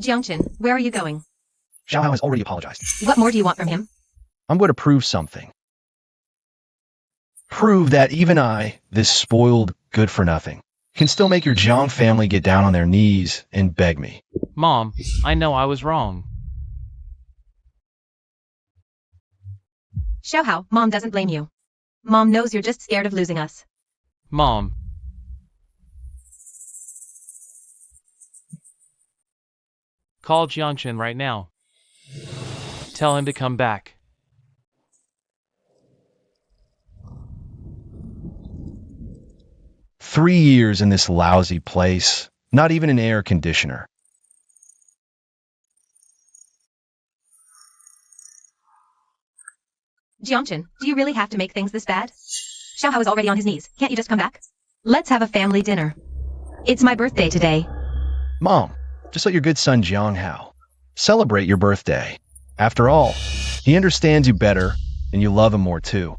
Jiangchen, where are you going? Xiaohao has already apologized. What more do you want from him? I'm going to prove something. Prove that even I, this spoiled good-for-nothing, can still make your Jiang family get down on their knees and beg me. Mom, I know I was wrong. Xiaohao, Mom doesn't blame you. Mom knows you're just scared of losing us. Mom. Call Jiangchen right now. Tell him to come back. "3 years in this lousy place, not even an air conditioner." Jiangchen, do you really have to make things this bad? Xiaohao is already on his knees. Can't you just come back? Let's have a family dinner. It's my birthday today. Mom, just let your good son Jianghao celebrate your birthday. After all, he understands you better, and you love him more too.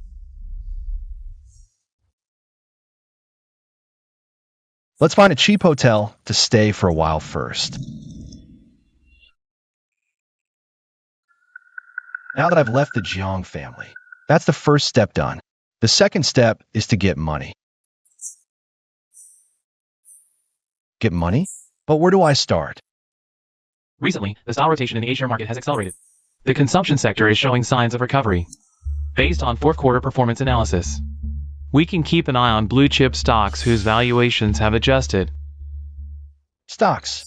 Let's find a cheap hotel to stay for a while first. Now that I've left the Jiang family, that's the first step done. The second step is to get money. Get money? But where do I start? Recently, the style rotation in the Asia market has accelerated. The consumption sector is showing signs of recovery. Based on fourth quarter performance analysis, we can keep an eye on blue chip stocks whose valuations have adjusted. Stocks.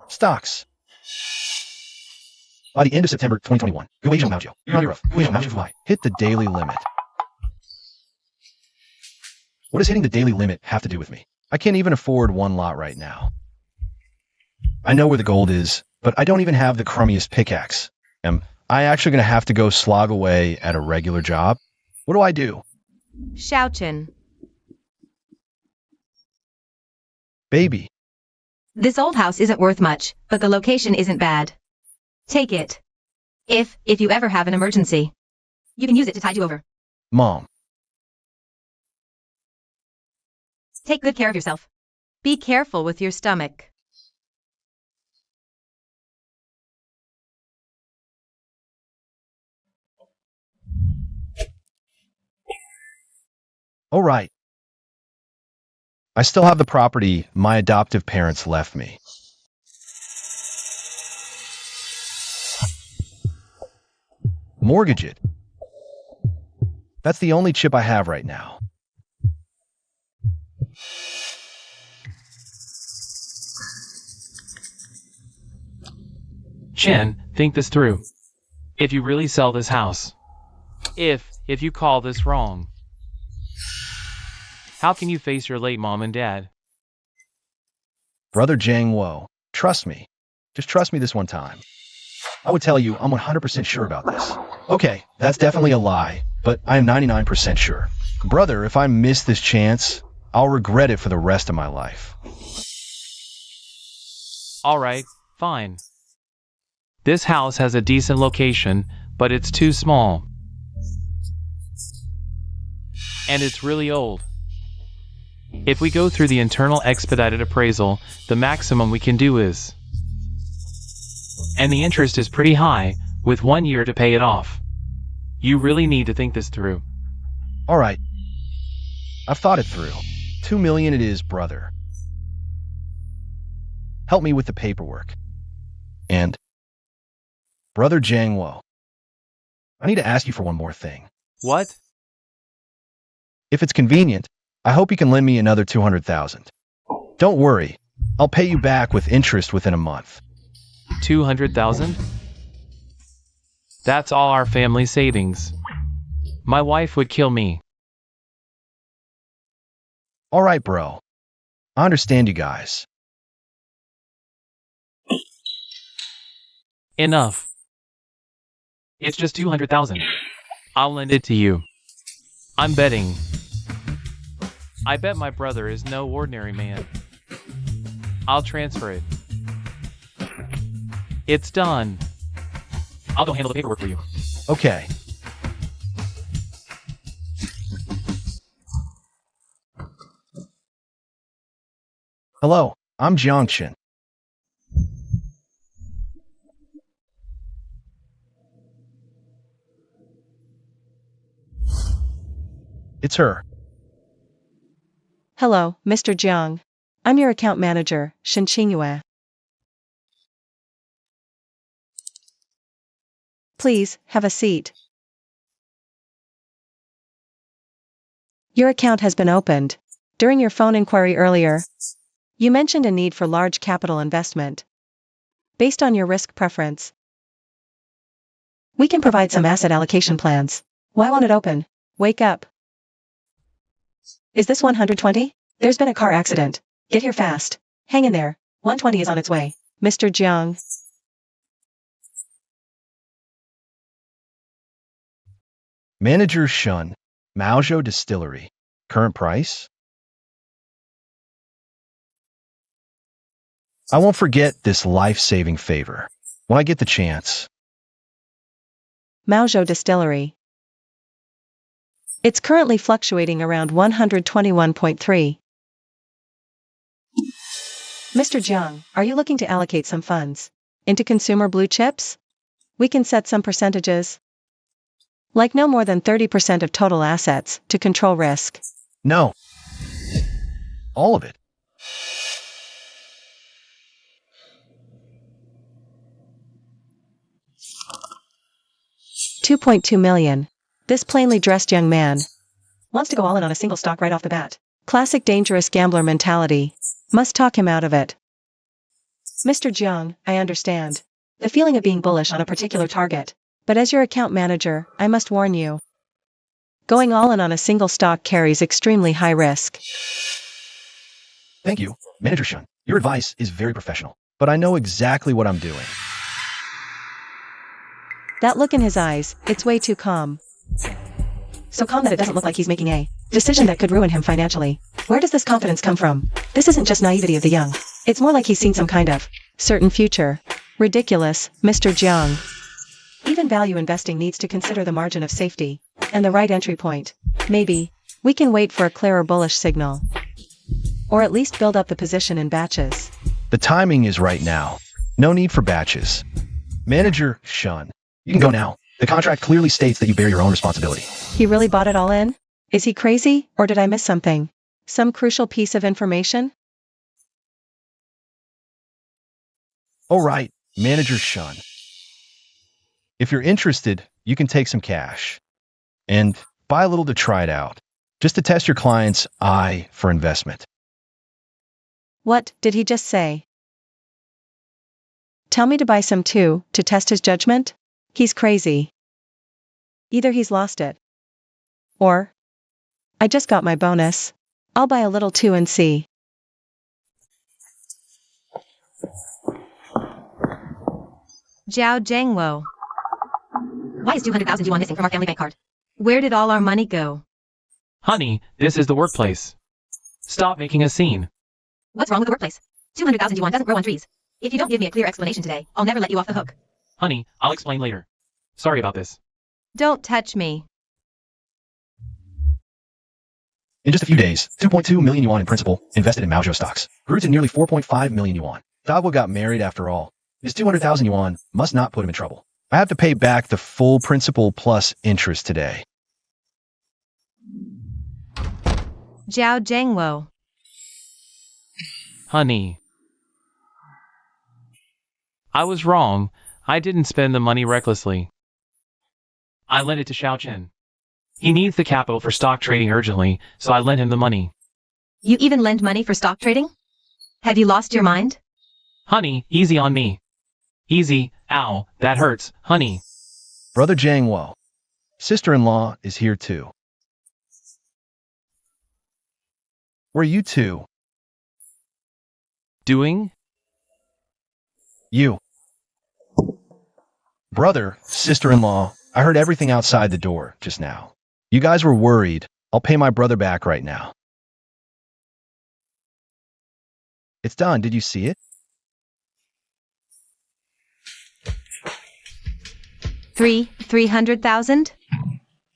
Stocks. By the end of September 2021, hit the daily limit. What does hitting the daily limit have to do with me? I can't even afford one lot right now. I know where the gold is, but I don't even have the crummiest pickaxe. Am I actually going to have to go slog away at a regular job? What do I do? Xiaochen, Baby. this old house isn't worth much, but the location isn't bad. Take it. If you ever have an emergency, you can use it to tide you over. Mom. Take good care of yourself. Be careful with your stomach. All right. I still have the property my adoptive parents left me. Mortgage it. That's the only chip I have right now. Chen, think this through. If you really sell this house, if you call this wrong, how can you face your late mom and dad? Brother Jiang Wo, trust me. Just trust me this one time. I would tell you I'm 100% sure about this. Okay, that's definitely a lie, but I am 99% sure. Brother, if I miss this chance, I'll regret it for the rest of my life. Alright, fine. This house has a decent location, but it's too small. And it's really old. If we go through the internal expedited appraisal, the maximum we can do is... And the interest is pretty high, with 1 year to pay it off. You really need to think this through. All right. I've thought it through. 2 million it is, brother. Help me with the paperwork. And, Brother Jiang Wo, I need to ask you for one more thing. What? If it's convenient, I hope you can lend me another 200,000. Don't worry, I'll pay you back with interest within a month. 200,000? That's all our family savings. My wife would kill me. All right, bro. I understand you guys. Enough. It's just 200,000. I'll lend it to you. I'm betting. I bet my brother is no ordinary man. I'll transfer it. It's done. I'll go handle the paperwork for you. Okay. Hello, I'm Jiangchen. It's her. Hello, Mr. Jiang. I'm your account manager, Shinqingyue. Please, have a seat. Your account has been opened. During your phone inquiry earlier, you mentioned a need for large capital investment. Based on your risk preference, we can provide some asset allocation plans. Why won't it open? Wake up. Is this 120? There's been a car accident. Get here fast. Hang in there. 120 is on its way. Mr. Jiang. Manager Shun, Maozhou Distillery. Current price? I won't forget this life-saving favor. When I get the chance. Maozhou Distillery. It's currently fluctuating around 121.3. Mr. Jiang, are you looking to allocate some funds into consumer blue chips? We can set some percentages, like no more than 30% of total assets, to control risk. No. All of it. $2.2 million. This plainly dressed young man wants to go all in on a single stock right off the bat. Classic dangerous gambler mentality. Must talk him out of it. Mr. Jiang, I understand the feeling of being bullish on a particular target, but as your account manager, I must warn you. Going all in on a single stock carries extremely high risk. Thank you, Manager Shun. Your advice is very professional, but I know exactly what I'm doing. That look in his eyes, it's way too calm. So calm that it doesn't look like he's making a decision that could ruin him financially. Where does this confidence come from? This isn't just naivety of the young. It's more like he's seen some kind of certain future. Ridiculous, Mr. Jiang. Even value investing needs to consider the margin of safety and the right entry point. Maybe we can wait for a clearer bullish signal, or at least build up the position in batches. The timing is right now. No need for batches. Manager Shun, you can go now. The contract clearly states that you bear your own responsibility. He really bought it all in? Is he crazy, or did I miss something? Some crucial piece of information? All right, Manager Shun. If you're interested, you can take some cash and buy a little to try it out, just to test your client's eye for investment. What did he just say? Tell me to buy some too, to test his judgment? He's crazy. Either he's lost it, or I just got my bonus. I'll buy a little too and see. Zhao Zhangwo. Why is 200,000 yuan missing from our family bank card? Where did all our money go? Honey, this is the workplace. Stop making a scene. What's wrong with the workplace? 200,000 yuan doesn't grow on trees. If you don't give me a clear explanation today, I'll never let you off the hook. Honey, I'll explain later. Sorry about this. Don't touch me. In just a few days, 2.2 million yuan in principal invested in Maozhou stocks grew to nearly 4.5 million yuan. Dagwo got married after all. His 200,000 yuan must not put him in trouble. I have to pay back the full principal plus interest today. Zhao Zhangwo. Honey. I was wrong. I didn't spend the money recklessly. I lent it to Xiaochen. He needs the capital for stock trading urgently, so I lent him the money. You even lend money for stock trading? Have you lost your mind? Honey, easy on me. Easy. Ow, that hurts, honey. Brother Jiangwo, sister-in-law is here too. Where are you two? Doing? You. Brother, sister-in-law, I heard everything outside the door just now. You guys were worried. I'll pay my brother back right now. It's done. Did you see it? 300,000?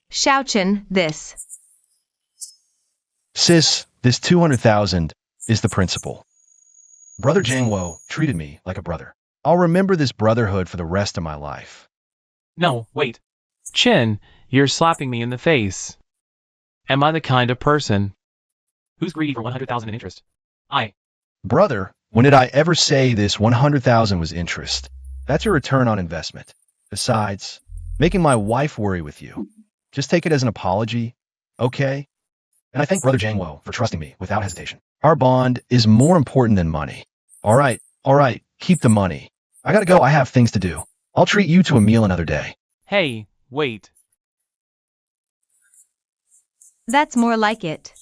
Xiaochen, this. Sis, this 200,000 is the principal. Brother Jangwo treated me like a brother. I'll remember this brotherhood for the rest of my life. No, wait. Chin, you're slapping me in the face. Am I the kind of person who's greedy for 100,000 in interest? Brother, when did I ever say this 100,000 was interest? That's a return on investment. Besides, making my wife worry with you. Just take it as an apology, okay? And I thank Brother Jangwo for trusting me without hesitation. Our bond is more important than money. All right, keep the money. I gotta go, I have things to do. I'll treat you to a meal another day. Hey, wait. That's more like it.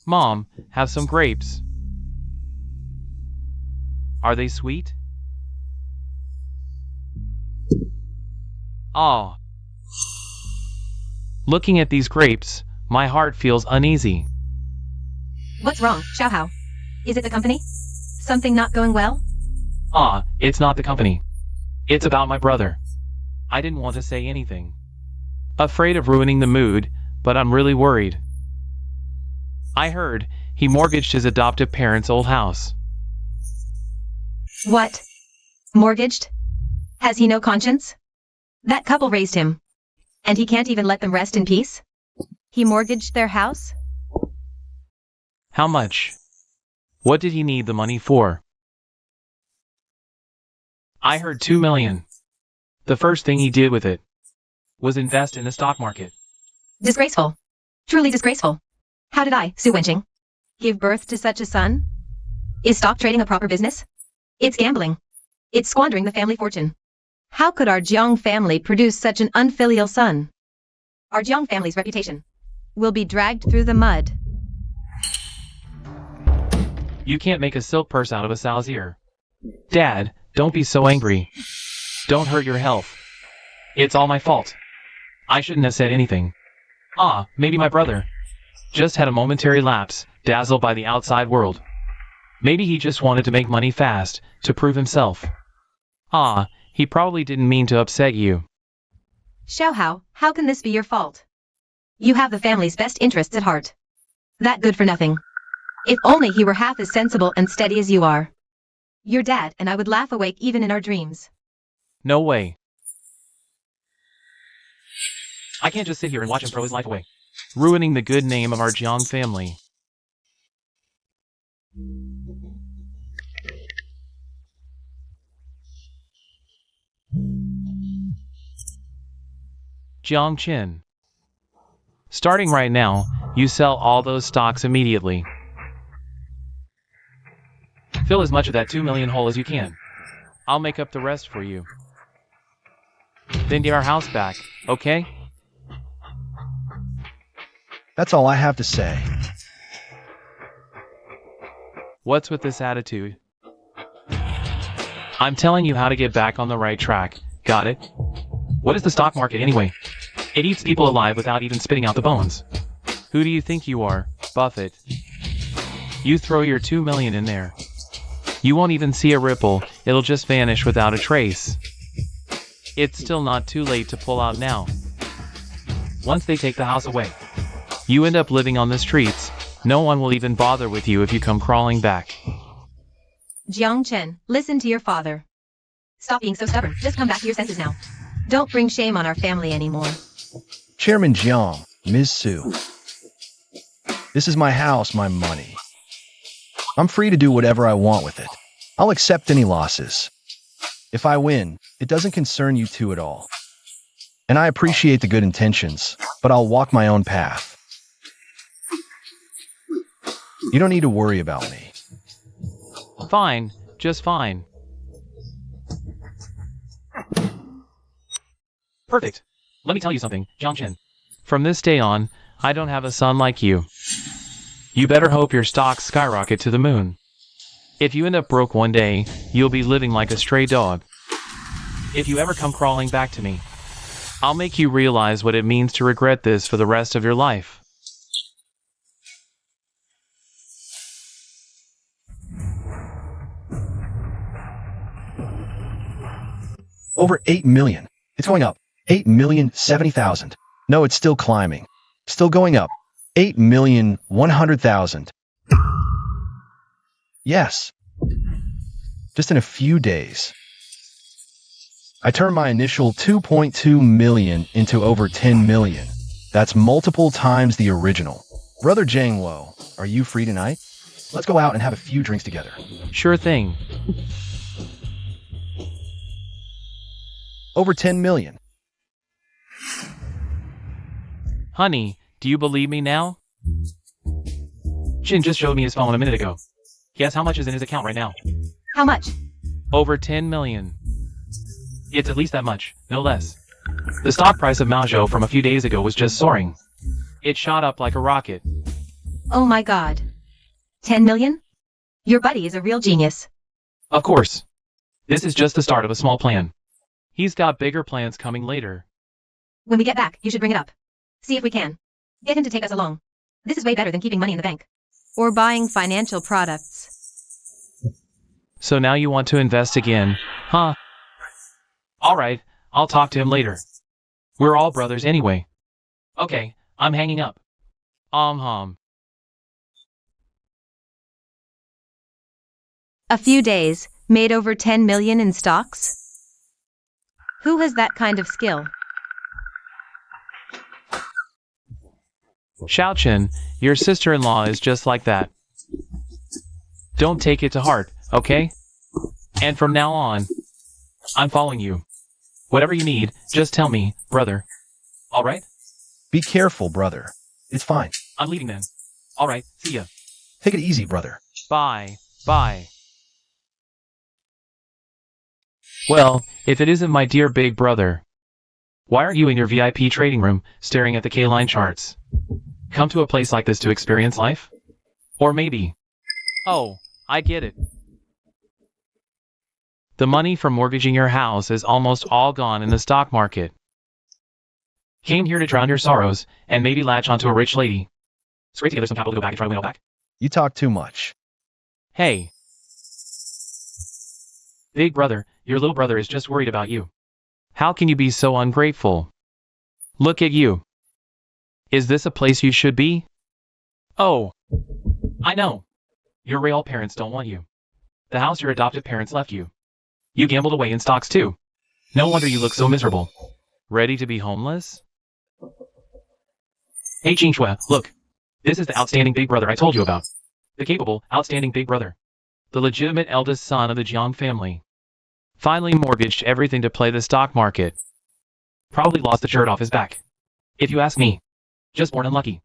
Mom, have some grapes. Are they sweet? Ah. Looking at these grapes, my heart feels uneasy. What's wrong, Xiaohao? Is it the company? Something not going well? It's not the company. It's about my brother. I didn't want to say anything. Afraid of ruining the mood, but I'm really worried. I heard he mortgaged his adoptive parents' old house. What? Mortgaged? Has he no conscience? That couple raised him. And he can't even let them rest in peace? He mortgaged their house? How much? What did he need the money for? I heard 2 million. The first thing he did with it was invest in the stock market. Disgraceful. Truly disgraceful. How did I, Su Wenqing, give birth to such a son? Is stock trading a proper business? It's gambling. It's squandering the family fortune. How could our Jiang family produce such an unfilial son? Our Jiang family's reputation will be dragged through the mud. You can't make a silk purse out of a sow's ear. Dad, don't be so angry. Don't hurt your health. It's all my fault. I shouldn't have said anything. Maybe my brother just had a momentary lapse, dazzled by the outside world. Maybe he just wanted to make money fast, to prove himself. He probably didn't mean to upset you. Xiaohao, how can this be your fault? You have the family's best interests at heart. That good for nothing. If only he were half as sensible and steady as you are. Your dad and I would laugh awake even in our dreams. No way. I can't just sit here and watch him throw his life away, ruining the good name of our Jiang family. Jiang Qin. Starting right now, you sell all those stocks immediately. Fill as much of that 2 million hole as you can. I'll make up the rest for you. Then get our house back, okay? That's all I have to say. What's with this attitude? I'm telling you how to get back on the right track, got it? What is the stock market anyway? It eats people alive without even spitting out the bones. Who do you think you are, Buffett? You throw your 2 million in there. You won't even see a ripple, it'll just vanish without a trace. It's still not too late to pull out now. Once they take the house away, you end up living on the streets. No one will even bother with you if you come crawling back. Jiang Chen, listen to your father. Stop being so stubborn, just come back to your senses now. Don't bring shame on our family anymore. Chairman Jiang, Ms. Su. This is my house, my money. I'm free to do whatever I want with it. I'll accept any losses. If I win, it doesn't concern you two at all. And I appreciate the good intentions, but I'll walk my own path. You don't need to worry about me. Fine, just fine. Perfect. Let me tell you something, Jiang Chen. From this day on, I don't have a son like you. You better hope your stocks skyrocket to the moon. If you end up broke one day, you'll be living like a stray dog. If you ever come crawling back to me, I'll make you realize what it means to regret this for the rest of your life. Over 8 million. It's going up. 8,070,000. No, it's still climbing. Still going up. 8,100,000. Yes. Just in a few days. I turned my initial 2.2 million into over 10 million. That's multiple times the original. Brother Jangwo, are you free tonight? Let's go out and have a few drinks together. Sure thing. Over 10 million. Honey, do you believe me now? Jin just showed me his phone a minute ago. Guess how much is in his account right now? How much? Over 10 million. It's at least that much, no less. The stock price of Maozhou from a few days ago was just soaring. It shot up like a rocket. Oh my god. 10 million? Your buddy is a real genius. Of course. This is just the start of a small plan. He's got bigger plans coming later. When we get back, you should bring it up. See if we can get him to take us along. This is way better than keeping money in the bank. Or buying financial products. So now you want to invest again, huh? Alright, I'll talk to him later. We're all brothers anyway. Okay, I'm hanging up. A few days, made over 10 million in stocks? Who has that kind of skill? Xiaochen, your sister-in-law is just like that. Don't take it to heart, okay? And from now on, I'm following you. Whatever you need, just tell me, brother. Alright? Be careful, brother. It's fine. I'm leaving then. Alright, see ya. Take it easy, brother. Bye. Bye. Well, if it isn't my dear big brother. Why aren't you in your VIP trading room, staring at the K-line charts? Come to a place like this to experience life? Or maybe... Oh, I get it. The money from mortgaging your house is almost all gone in the stock market. Came here to drown your sorrows, and maybe latch onto a rich lady. Scrape together some capital to go back and try to win it all back. You talk too much. Hey. Big brother, your little brother is just worried about you. How can you be so ungrateful? Look at you. Is this a place you should be? Oh. I know. Your real parents don't want you. The house your adoptive parents left you. You gambled away in stocks too. No wonder you look so miserable. Ready to be homeless? Hey Qingxue, look. This is the outstanding big brother I told you about. The capable, outstanding big brother. The legitimate eldest son of the Jiang family. Finally mortgaged everything to play the stock market. Probably lost the shirt off his back. If you ask me. Just born unlucky.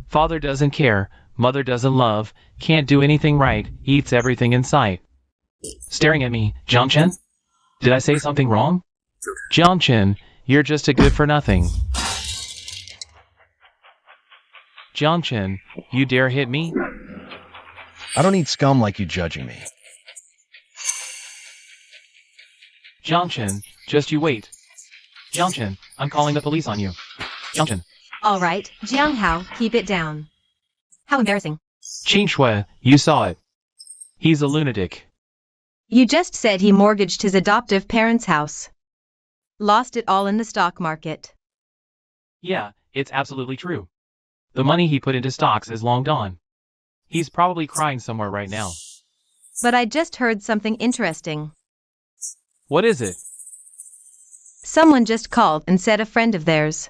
Father doesn't care, mother doesn't love, can't do anything right, eats everything in sight. Staring at me, Jiangchen? Did I say something wrong? Jiangchen, you're just a good for nothing. Jiangchen, you dare hit me? I don't need scum like you judging me. Jiangchen, just you wait. Jiangchen, I'm calling the police on you. Jiangchen. All right, Jiang Hao, keep it down. How embarrassing. Qingxue, you saw it. He's a lunatic. You just said he mortgaged his adoptive parents' house. Lost it all in the stock market. Yeah, it's absolutely true. The money he put into stocks is long gone. He's probably crying somewhere right now. But I just heard something interesting. What is it? Someone just called and said a friend of theirs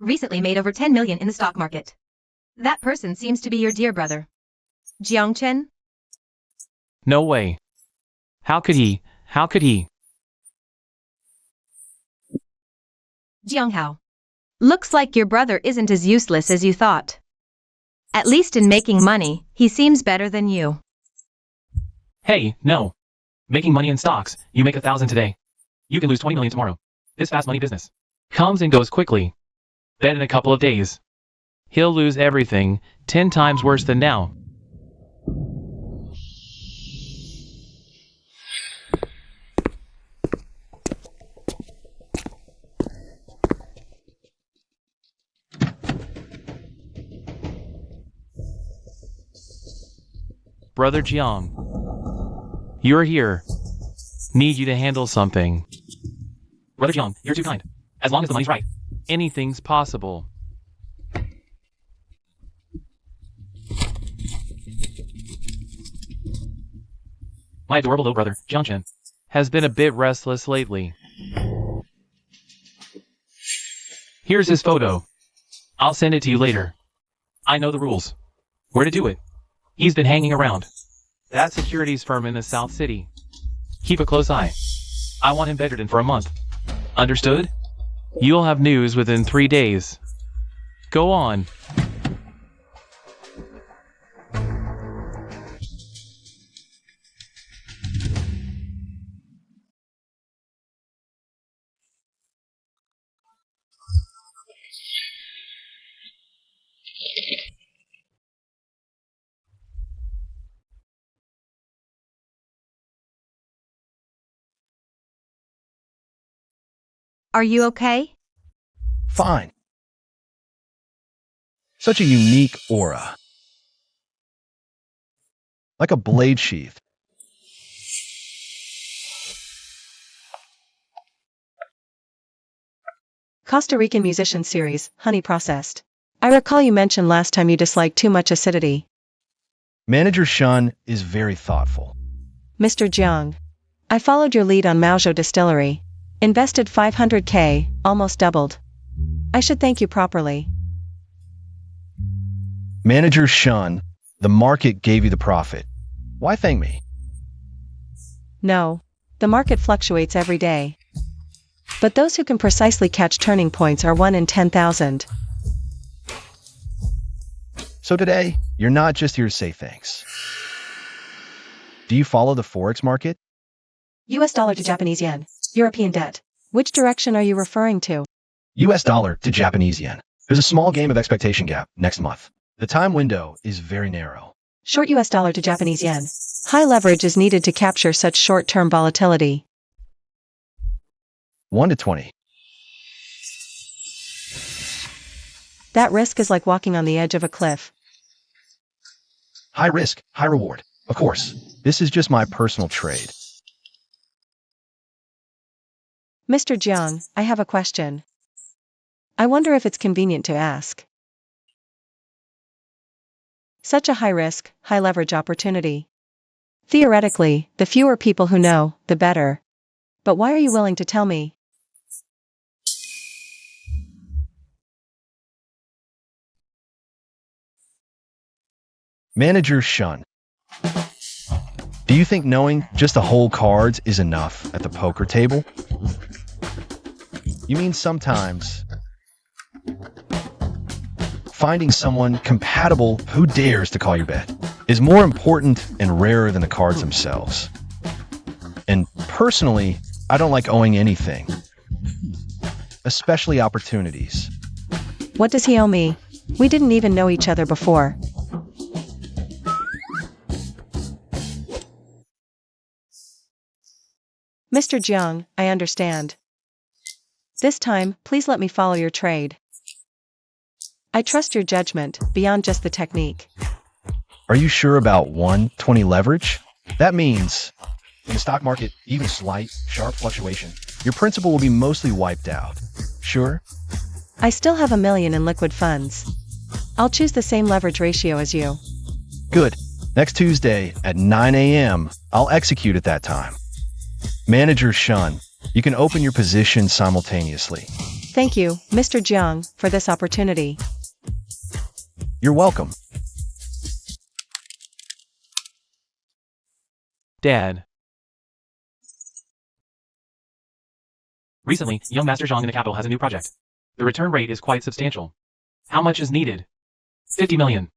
recently made over 10 million in the stock market. That person seems to be your dear brother. Jiangchen? No way. How could he? How could he? Jiang Hao. Looks like your brother isn't as useless as you thought. At least in making money, he seems better than you. Hey, no. Making money in stocks, you make 1,000 today. You can lose 20 million tomorrow. This fast money business comes and goes quickly. Then in a couple of days, he'll lose everything, 10 times worse than now. Brother Jiang. You're here. Need you to handle something. Brother Jiang, you're too kind. As long as the money's right. Anything's possible. My adorable little brother, Jiangchen, Has been a bit restless lately. Here's his photo. I'll send it to you later. I know the rules. Where to do it? He's been hanging around. That securities firm in the South City. Keep a close eye. I want him bedridden for a month. Understood? You'll have news within 3 days. Go on. Are you okay? Fine. Such a unique aura. Like a blade sheath. Costa Rican musician series, honey processed. I recall you mentioned last time you disliked too much acidity. Manager Shun is very thoughtful. Mr. Jiang. I followed your lead on Maozhou Distillery. Invested 500k, almost doubled. I should thank you properly. Manager Shun, the market gave you the profit. Why thank me? No. The market fluctuates every day. But those who can precisely catch turning points are 1 in 10,000. So today, you're not just here to say thanks. Do you follow the Forex market? US dollar to Japanese yen. European debt. Which direction are you referring to? US dollar to Japanese yen. There's a small game of expectation gap next month. The time window is very narrow. Short US dollar to Japanese yen. High leverage is needed to capture such short-term volatility. 1 to 20. That risk is like walking on the edge of a cliff. High risk, high reward. Of course, this is just my personal trade. Mr. Jiang, I have a question. I wonder if it's convenient to ask. Such a high-risk, high-leverage opportunity. Theoretically, the fewer people who know, the better. But why are you willing to tell me? Manager Shun. Do you think knowing just the whole cards is enough at the poker table? You mean sometimes finding someone compatible who dares to call your bet is more important and rarer than the cards themselves. And personally, I don't like owing anything, especially opportunities. What does he owe me? We didn't even know each other before. Mr. Jiang, I understand. This time, please let me follow your trade. I trust your judgment, beyond just the technique. Are you sure about 120 leverage? That means, in the stock market, even slight, sharp fluctuation, your principal will be mostly wiped out. Sure? I still have $1 million in liquid funds. I'll choose the same leverage ratio as you. Good. Next Tuesday at 9 a.m., I'll execute at that time. Manager Shun, you can open your position simultaneously. Thank you, Mr. Jiang, for this opportunity. You're welcome. Dad. Recently, young Master Zhang in the capital has a new project. The return rate is quite substantial. How much is needed? 50 million.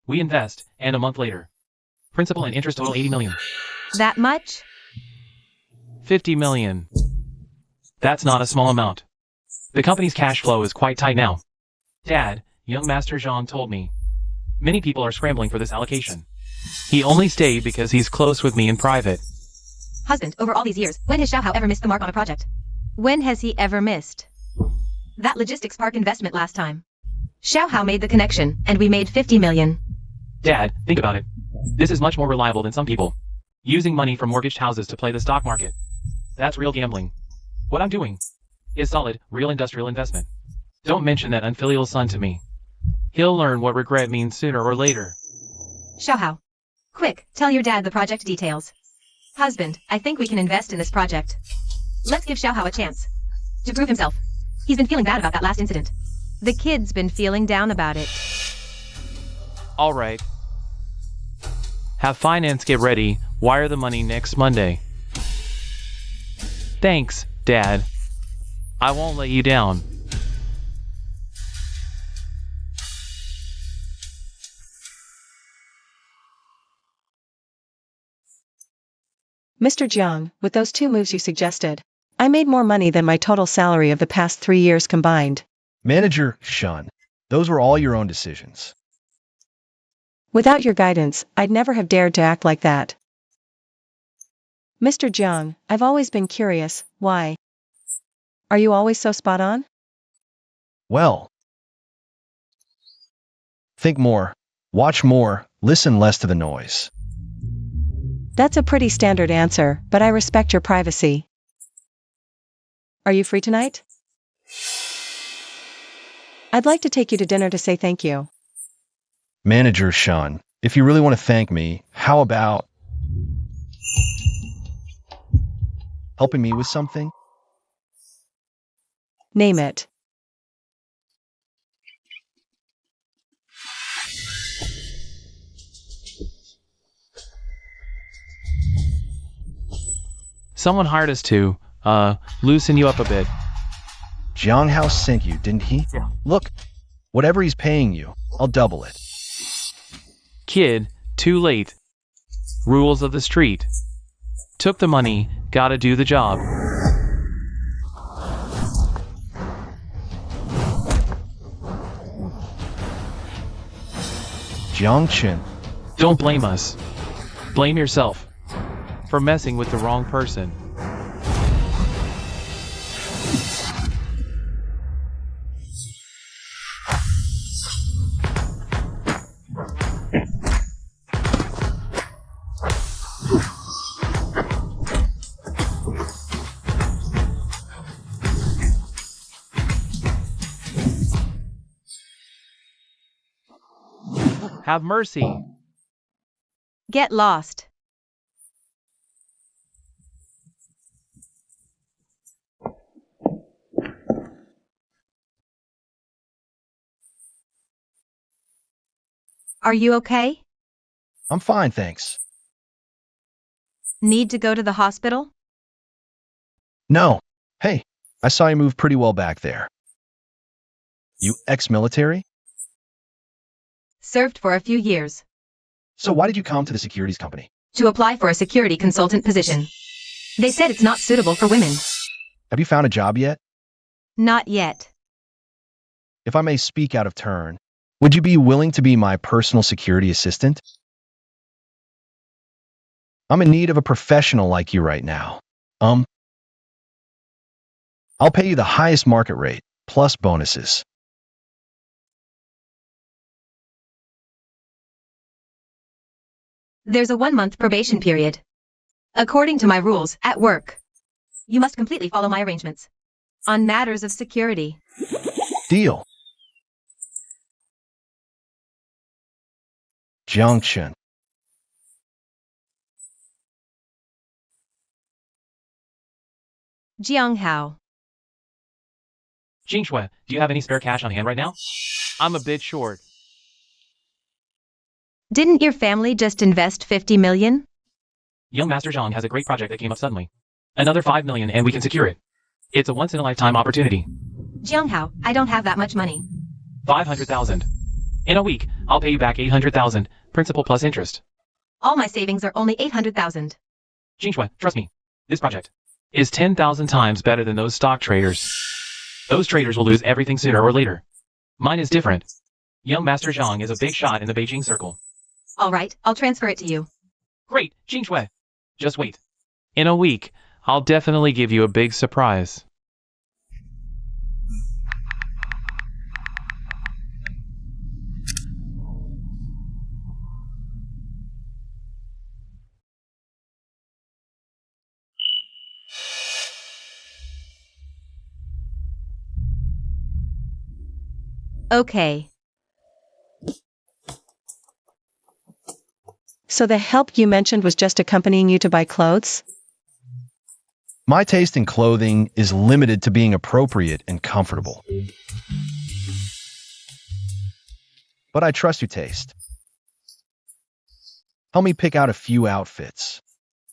We invest, and a month later. Principal and interest total 80 million. That much? 50 million. That's not a small amount. The company's cash flow is quite tight now. Dad, young Master Zhang told me. Many people are scrambling for this allocation. He only stayed because he's close with me in private. Husband, over all these years, when has Xiaohao ever missed the mark on a project? When has he ever missed? That logistics park investment last time. Xiaohao made the connection, and we made 50 million. Dad, think about it. This is much more reliable than some people using money from mortgaged houses to play the stock market. That's real gambling. What I'm doing is solid, real industrial investment. Don't mention that unfilial son to me. He'll learn what regret means sooner or later. Xiaohao. Quick, tell your dad the project details. Husband, I think we can invest in this project. Let's give Xiaohao a chance to prove himself. He's been feeling bad about that last incident. The kid's been feeling down about it. Alright. Have finance get ready, wire the money next Monday. Thanks, Dad. I won't let you down. Mr. Jiang, with those 2 moves you suggested, I made more money than my total salary of the past 3 years combined. Manager Shun, those were all your own decisions. Without your guidance, I'd never have dared to act like that. Mr. Jiang, I've always been curious, why? Are you always so spot on? Well, think more, watch more, listen less to the noise. That's a pretty standard answer, but I respect your privacy. Are you free tonight? I'd like to take you to dinner to say thank you. Manager Shun, if you really want to thank me, how about helping me with something? Name it. Someone hired us to, loosen you up a bit. Jiang House sent you, didn't he? Yeah. Look, whatever he's paying you, I'll double it. Kid, too late. Rules of the street. Took the money, gotta do the job. Jiang Chen, Don't blame us. Blame yourself for messing with the wrong person. Have mercy. Get lost. Are you okay? I'm fine, thanks. Need to go to the hospital? No. Hey, I saw you move pretty well back there. You ex-military? Served for a few years. So why did you come to the securities company? To apply for a security consultant position. They said it's not suitable for women. Have you found a job yet? Not yet. If I may speak out of turn, would you be willing to be my personal security assistant? I'm in need of a professional like you right now. I'll pay you the highest market rate, plus bonuses. There's a 1-month probation period. According to my rules at work, you must completely follow my arrangements. On matters of security. Deal. Jiang Chen. Jiang Hao. Jingshui, do you have any spare cash on hand right now? I'm a bit short. Didn't your family just invest 50 million? Young Master Zhang has a great project that came up suddenly. Another 5 million and we can secure it. It's a once-in-a-lifetime opportunity. Jiang Hao, I don't have that much money. 500,000. In a week, I'll pay you back 800,000, principal plus interest. All my savings are only 800,000. Jingshui, trust me. This project is 10,000 times better than those stock traders. Those traders will lose everything sooner or later. Mine is different. Young Master Zhang is a big shot in the Beijing circle. All right, I'll transfer it to you. Great, Jingshui. Just wait. In a week, I'll definitely give you a big surprise. Okay. So the help you mentioned was just accompanying you to buy clothes? My taste in clothing is limited to being appropriate and comfortable. But I trust your taste. Help me pick out a few outfits.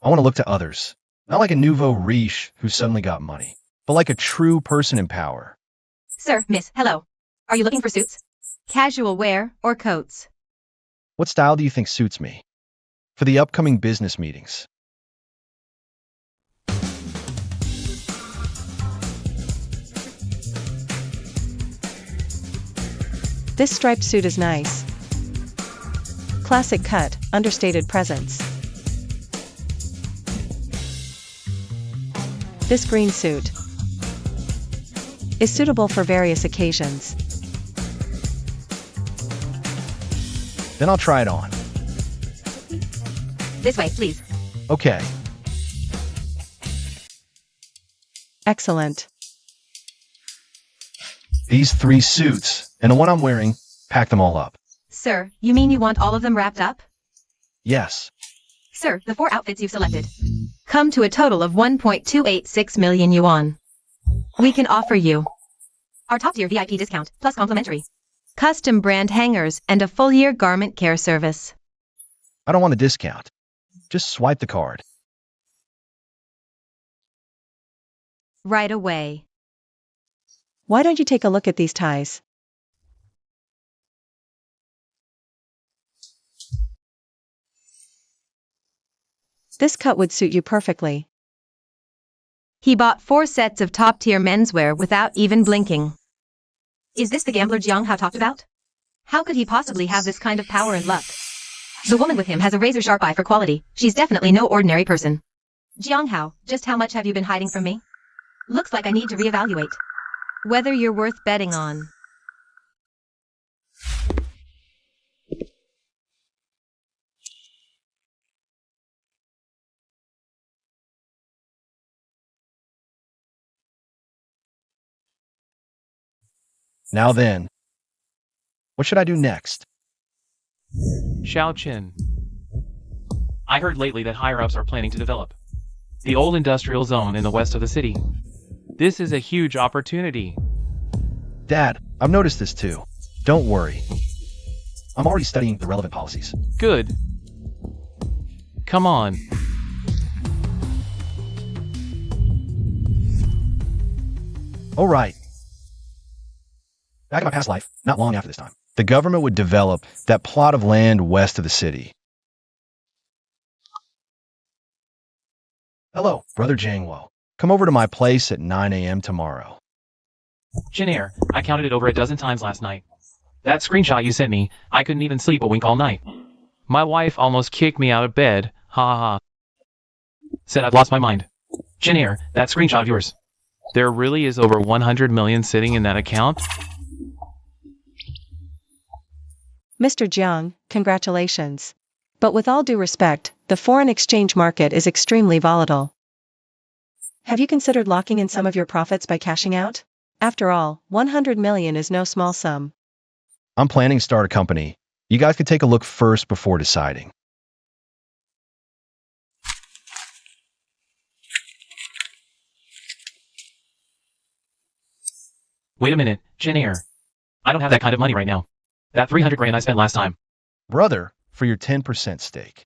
I want to look to others, not like a nouveau riche who suddenly got money, but like a true person in power. Sir, miss, hello. Are you looking for suits? Casual wear or coats? What style do you think suits me for the upcoming business meetings? This striped suit is nice. Classic cut, understated presence. This green suit is suitable for various occasions. Then I'll try it on. This way, please. Okay. Excellent. These 3 suits, and the one I'm wearing, pack them all up. Sir, you mean you want all of them wrapped up? Yes. Sir, the 4 outfits you've selected. Come to a total of 1.286 million yuan. We can offer you Our top-tier VIP discount, plus complimentary. custom brand hangers and a full-year garment care service. I don't want a discount. Just swipe the card. Right away. Why don't you take a look at these ties? This cut would suit you perfectly. He bought 4 sets of top-tier menswear without even blinking. Is this the gambler Jiang Hao talked about? How could he possibly have this kind of power and luck? The woman with him has a razor-sharp eye for quality. She's definitely no ordinary person. Jiang Hao, just how much have you been hiding from me? Looks like I need to reevaluate. Whether you're worth betting on. Now then, what should I do next? Xiao Qin. I heard lately that higher-ups are planning to develop the old industrial zone in the west of the city. This is a huge opportunity. Dad, I've noticed this too. Don't worry. I'm already studying the relevant policies. Good. Come on. All right. Back in my past life, not long after this time, the government would develop that plot of land west of the city. Hello, Brother Jangwo. Come over to my place at 9 a.m. tomorrow. Jinair, I counted it over a dozen times last night. That screenshot you sent me, I couldn't even sleep a wink all night. My wife almost kicked me out of bed, ha ha ha. Said I've lost my mind. Jinair, that screenshot of yours. There really is over 100 million sitting in that account? Mr. Jiang, congratulations. But with all due respect, the foreign exchange market is extremely volatile. Have you considered locking in some of your profits by cashing out? After all, 100 million is no small sum. I'm planning to start a company. You guys could take a look first before deciding. Wait a minute, Jinair. I don't have that kind of money right now. That 300 grand I spent last time. Brother, for your 10% stake.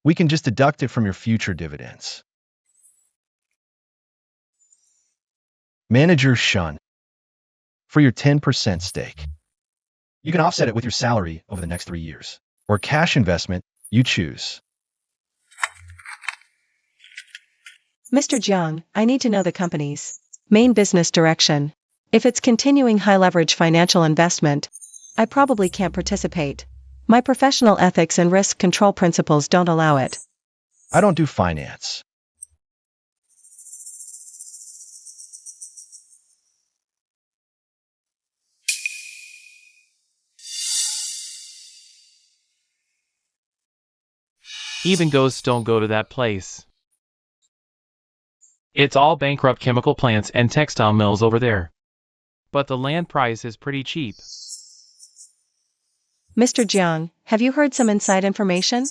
We can just deduct it from your future dividends. Manager Shun, for your 10% stake. You can offset it with your salary over the next 3 years. Or cash investment, you choose. Mr. Jiang, I need to know the company's main business direction. If it's continuing high-leverage financial investment, I probably can't participate. My professional ethics and risk control principles don't allow it. I don't do finance. Even ghosts don't go to that place. It's all bankrupt chemical plants and textile mills over there. but the land price is pretty cheap. Mr. Jiang, have you heard some inside information?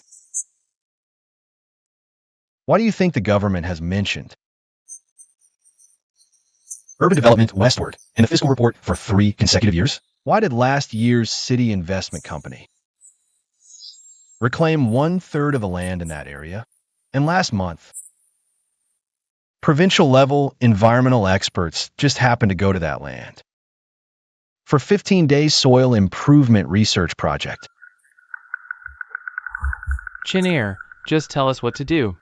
Why do you think the government has mentioned urban development westward in the fiscal report for 3 consecutive years? Why did last year's city investment company reclaim 1/3 of the land in that area? And last month, provincial level environmental experts just happened to go to that land for 15 days soil improvement research project. Chin Air, just tell us what to do.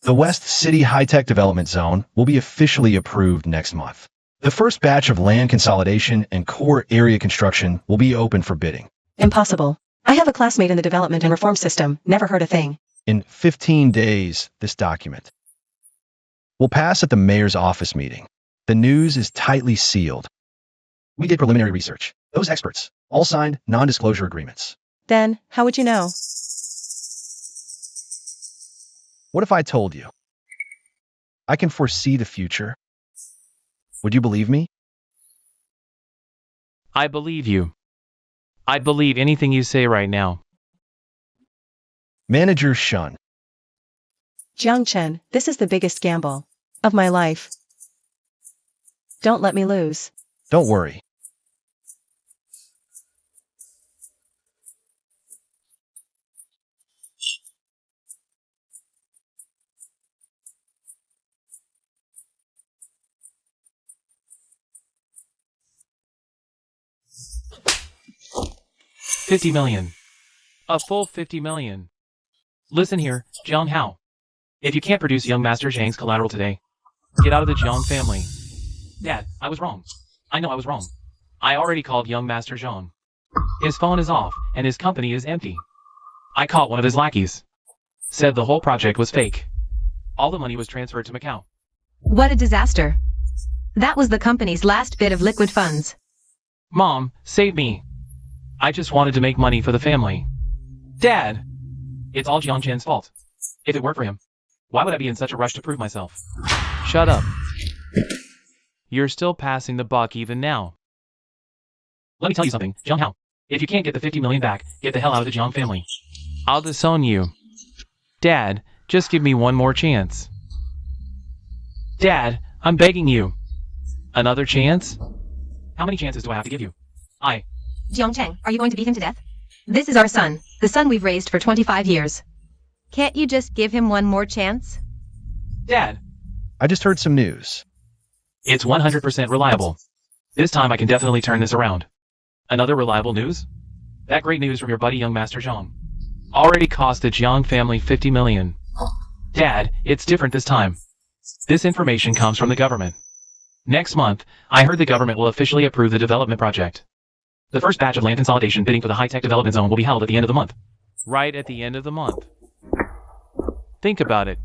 The West City High-Tech Development Zone will be officially approved next month. The first batch of land consolidation and core area construction will be open for bidding. Impossible. I have a classmate in the development and reform system, never heard a thing. In 15 days, this document will pass at the mayor's office meeting. The news is tightly sealed. We did preliminary research. Those experts all signed non-disclosure agreements. Then, how would you know? What if I told you I can foresee the future? Would you believe me? I believe you. I'd believe anything you say right now. Manager Shun. Jiang Chen, this is the biggest gamble of my life. Don't let me lose. Don't worry. $50 million. A full $50 million. Listen here, Jiang Hao. If you can't produce young Master Zhang's collateral today, get out of the Jiang family. Dad, I was wrong. I know I was wrong. I already called young Master Zhang. His phone is off, and his company is empty. I caught one of his lackeys. Said the whole project was fake. All the money was transferred to Macau. What a disaster. That was the company's last bit of liquid funds. Mom, save me. I just wanted to make money for the family. Dad! It's all Jiang Chen's fault. If it weren't for him, why would I be in such a rush to prove myself? Shut up. You're still passing the buck even now. Let me tell you something, Jiang Hao. If you can't get the 50 million back, get the hell out of the Jiang family. I'll disown you. Dad, just give me one more chance. Dad, I'm begging you. Another chance? How many chances do I have to give you? Jiang Cheng, are you going to beat him to death? This is our son, the son we've raised for 25 years. Can't you just give him one more chance? Dad! I just heard some news. It's 100% reliable. This time I can definitely turn this around. Another reliable news? That great news from your buddy young Master Zhang. Already cost the Jiang family 50 million. Dad, it's different this time. This information comes from the government. Next month, I heard the government will officially approve the development project. The first batch of land consolidation bidding for the high-tech development zone will be held at the end of the month. Right at the end of the month. Think about it.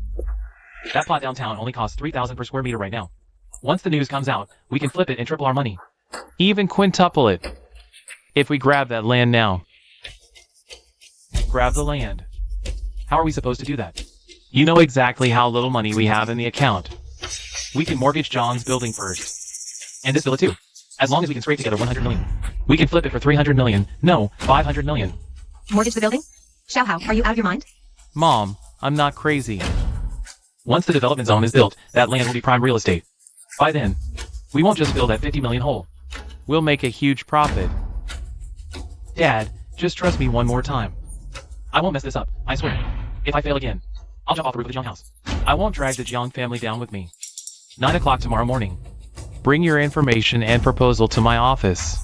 That plot downtown only costs 3,000 per square meter right now. Once the news comes out, we can flip it and triple our money. Even quintuple it. If we grab that land now. Grab the land. How are we supposed to do that? You know exactly how little money we have in the account. We can mortgage John's building first. And this villa too. As long as we can scrape together 100 million. We can flip it for 300 million. No, 500 million. Mortgage the building? Xiao Hao, are you out of your mind? Mom, I'm not crazy. Once the development zone is built, that land will be prime real estate. By then, we won't just fill that 50 million hole. We'll make a huge profit. Dad, just trust me one more time. I won't mess this up, I swear. If I fail again, I'll jump off the roof of the Jiang house. I won't drag the Jiang family down with me. 9 o'clock tomorrow morning. Bring your information and proposal to my office.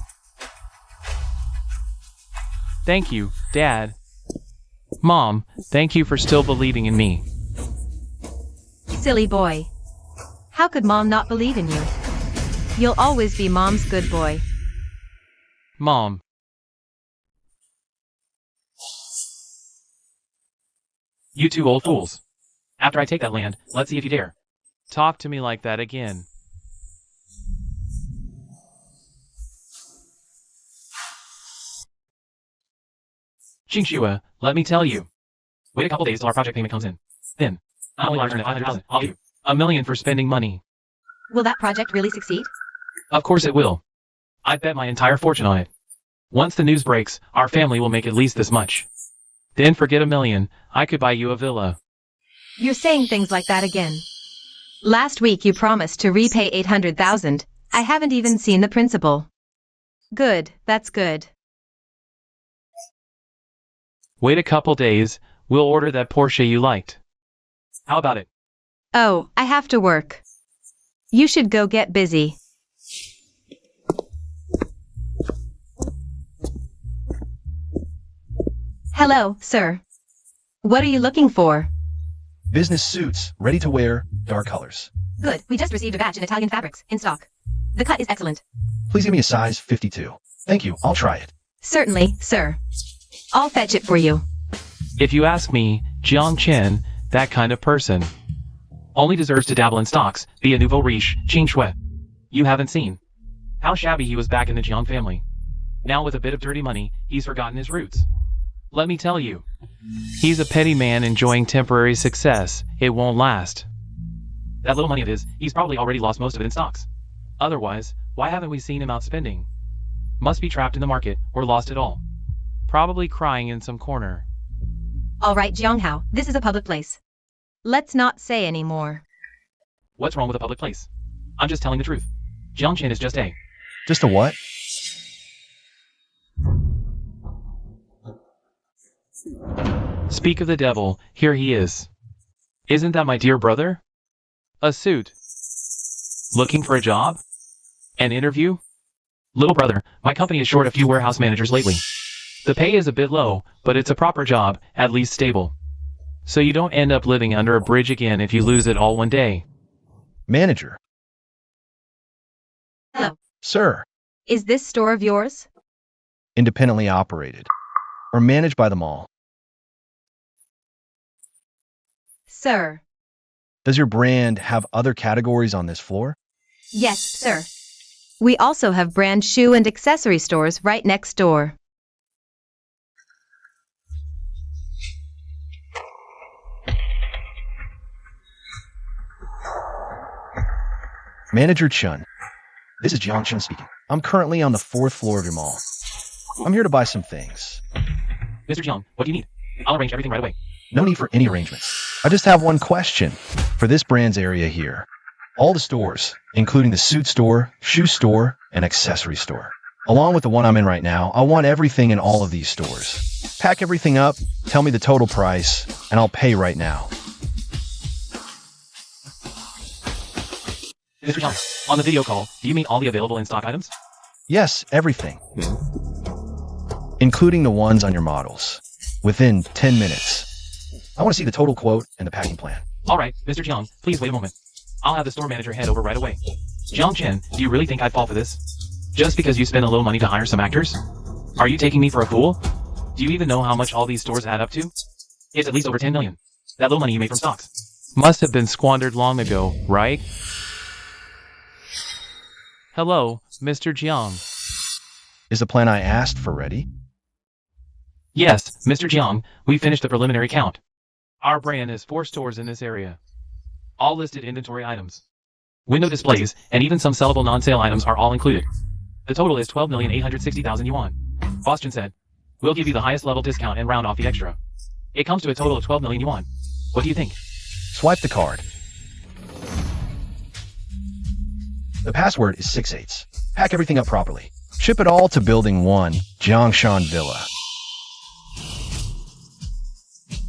Thank you, Dad. Mom, thank you for still believing in me. Silly boy. How could Mom not believe in you? You'll always be Mom's good boy. Mom. You two old fools. After I take that land, let's see if you dare. Talk to me like that again. Xingxue, let me tell you. Wait a couple days till our project payment comes in. Then, not only will I return at 500,000, I'll give you 1 million for spending money. Will that project really succeed? Of course it will. I bet my entire fortune on it. Once the news breaks, our family will make at least this much. Then forget 1 million, I could buy you a villa. You're saying things like that again. Last week you promised to repay 800,000. I haven't even seen the principal. Good, that's good. Wait a couple days, we'll order that Porsche you liked. How about it? Oh, I have to work. You should go get busy. Hello, sir. What are you looking for? Business suits, ready to wear, dark colors. Good, we just received a batch in Italian fabrics, in stock. The cut is excellent. Please give me a size 52. Thank you, I'll try it. Certainly, sir. I'll fetch it for you. If you ask me, Jiang Chen, that kind of person, only deserves to dabble in stocks, be a nouveau riche, Qing Shui. You haven't seen how shabby he was back in the Jiang family. Now with a bit of dirty money, he's forgotten his roots. Let me tell you, he's a petty man enjoying temporary success. It won't last. That little money of his, he's probably already lost most of it in stocks. Otherwise, why haven't we seen him out spending? Must be trapped in the market, or lost it all. Probably crying in some corner. All right, Jianghao, this is a public place. Let's not say any more. What's wrong with a public place? I'm just telling the truth. Jiang Chen is just a... Just a what? Speak of the devil, here he is. Isn't that my dear brother? A suit. Looking for a job? An interview? Little brother, my company is short a few warehouse managers lately. The pay is a bit low, but it's a proper job, at least stable. So you don't end up living under a bridge again if you lose it all one day. Manager. Hello. Sir. Is this store of yours? Independently operated. Or managed by them all. Sir. Does your brand have other categories on this floor? Yes, sir. We also have brand shoe and accessory stores right next door. Manager Chun. This is Jiang Chun speaking. I'm currently on the 4th floor of your mall. I'm here to buy some things. Mr. Jiang, what do you need? I'll arrange everything right away. No need for any arrangements. I just have one question. For this brand's area here, all the stores, including the suit store, shoe store, and accessory store, along with the one I'm in right now, I want everything in all of these stores. Pack everything up, tell me the total price, and I'll pay right now. Mr. Jiang, on the video call, do you mean all the available in-stock items? Yes, everything. Including the ones on your models. Within 10 minutes. I want to see the total quote and the packing plan. All right, Mr. Jiang, please wait a moment. I'll have the store manager head over right away. Jiang Chen, do you really think I'd fall for this? Just because you spend a little money to hire some actors? Are you taking me for a fool? Do you even know how much all these stores add up to? It's at least over 10 million. That little money you made from stocks must have been squandered long ago, right? Hello, Mr. Jiang. Is the plan I asked for ready? Yes, Mr. Jiang, we finished the preliminary count. Our brand has 4 stores in this area. All listed inventory items. Window displays, and even some sellable non-sale items are all included. The total is 12,860,000 yuan. Boston said, we'll give you the highest level discount and round off the extra. It comes to a total of 12 million yuan. What do you think? Swipe the card. The password is 6/8. Pack everything up properly. Ship it all to Building 1, Jiangshan Villa.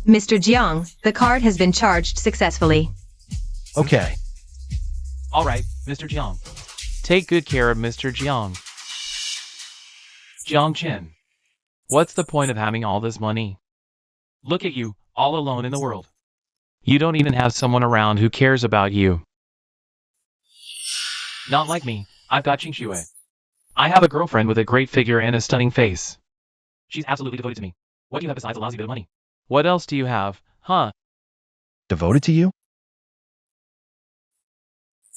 Mr. Jiang, the card has been charged successfully. Okay. All right, Mr. Jiang. Take good care of Mr. Jiang. Jiang Chen. What's the point of having all this money? Look at you, all alone in the world. You don't even have someone around who cares about you. Not like me, I've got Qing Shui. I have a girlfriend with a great figure and a stunning face. She's absolutely devoted to me. What do you have besides a lousy bit of money? What else do you have, huh? Devoted to you?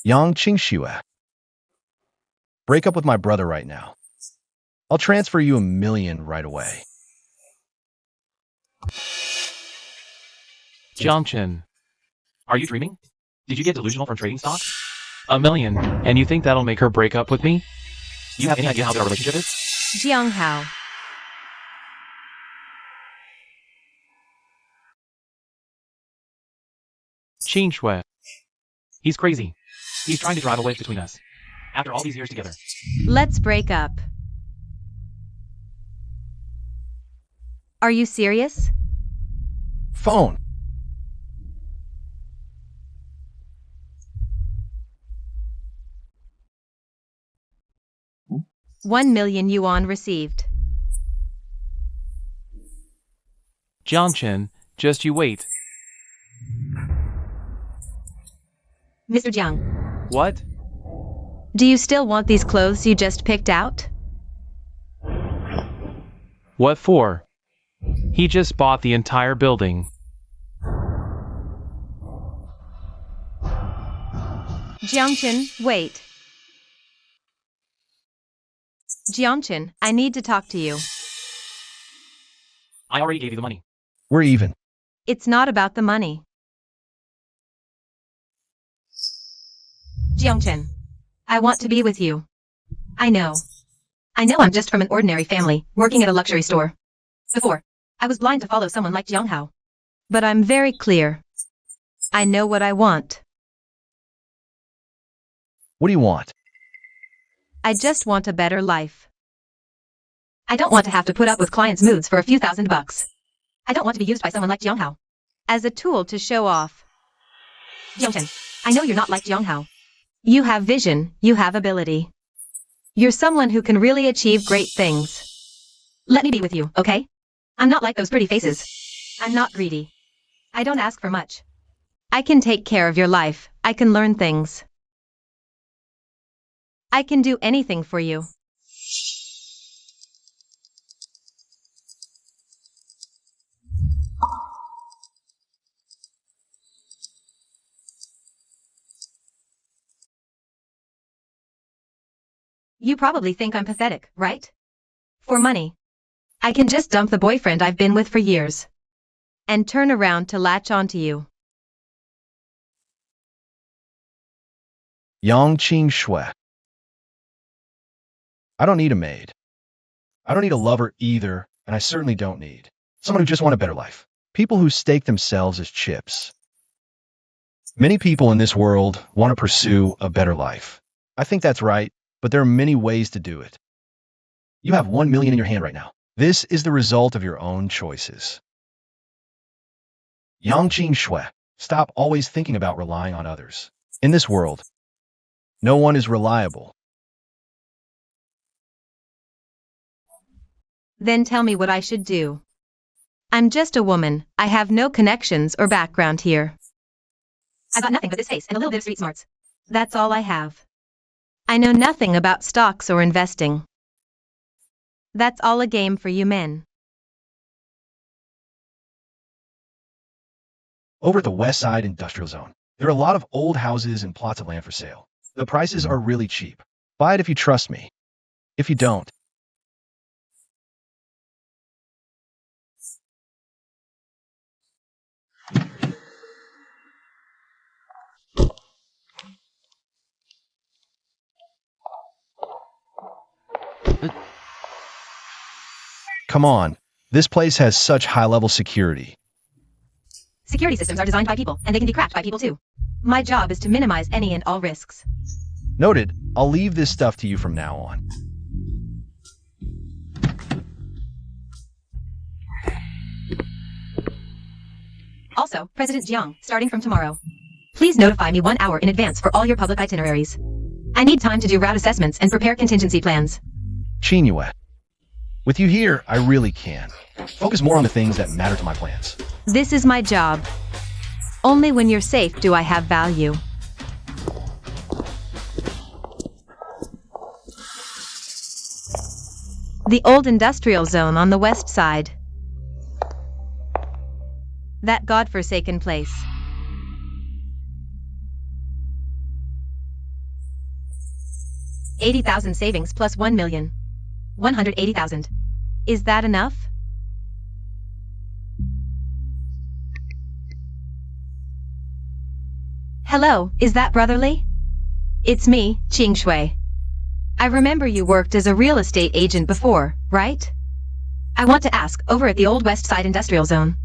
Yang Qingxue. Break up with my brother right now. I'll transfer you 1 million right away. Jiang Chen. Are you dreaming? Did you get delusional from trading stocks? $1 million, and you think that'll make her break up with me? Do you have any idea how good our relationship is? Jiang Hao. Qin Shui. He's crazy. He's trying to drive a wedge between us. After all these years together. Let's break up. Are you serious? Phone. $1,000,000 received. Jiangchen, just you wait. Mr. Jiang, What? do you still want these clothes you just picked out? What for? He just bought the entire building. Jiangchen, wait. Jiangchen, I need to talk to you. I already gave you the money. We're even. It's not about the money. Jiangchen, I want to be with you. I know I'm just from an ordinary family, working at a luxury store. Before, I was blind to follow someone like Jiang Hao. But I'm very clear. I know what I want. What do you want? I just want a better life. I don't want to have to put up with clients' moods for a few $1,000s. I don't want to be used by someone like Jiang Hao as a tool to show off. Jiangchen, I know you're not like Jiang Hao. You have vision, you have ability. You're someone who can really achieve great things. Let me be with you, okay? I'm not like those pretty faces. I'm not greedy. I don't ask for much. I can take care of your life. I can learn things. I can do anything for you. You probably think I'm pathetic, right? For money. I can just dump the boyfriend I've been with for years. And turn around to latch onto you. Yang Qing Shui. I don't need a maid. I don't need a lover either, and I certainly don't need someone who just wants a better life. People who stake themselves as chips. Many people in this world want to pursue a better life. I think that's right, but there are many ways to do it. You have 1 million in your hand right now. This is the result of your own choices. Yang Qing Shui. Stop always thinking about relying on others. In this world, no one is reliable. Then tell me what I should do. I'm just a woman. I have no connections or background here. I've got nothing but this face and a little bit of street smarts. That's all I have. I know nothing about stocks or investing. That's all a game for you men. Over at the West Side Industrial Zone, there are a lot of old houses and plots of land for sale. The prices are really cheap. Buy it if you trust me. If you don't, come on. This place has such high-level security. Security systems are designed by people, and they can be cracked by people too. My job is to minimize any and all risks. Noted. I'll leave this stuff to you from now on. Also, President Jiang, starting from tomorrow, please notify me 1 hour in advance for all your public itineraries. I need time to do route assessments and prepare contingency plans. Chinue. With you here, I really can. Focus more on the things that matter to my plans. This is my job. Only when you're safe do I have value. The old industrial zone on the west side. That godforsaken place. $80,000 savings plus 1 million. 180,000. Is that enough? Hello, is that brotherly? It's me, Qing Shui. I remember you worked as a real estate agent before, right? I want to ask, over at the Old West Side Industrial Zone,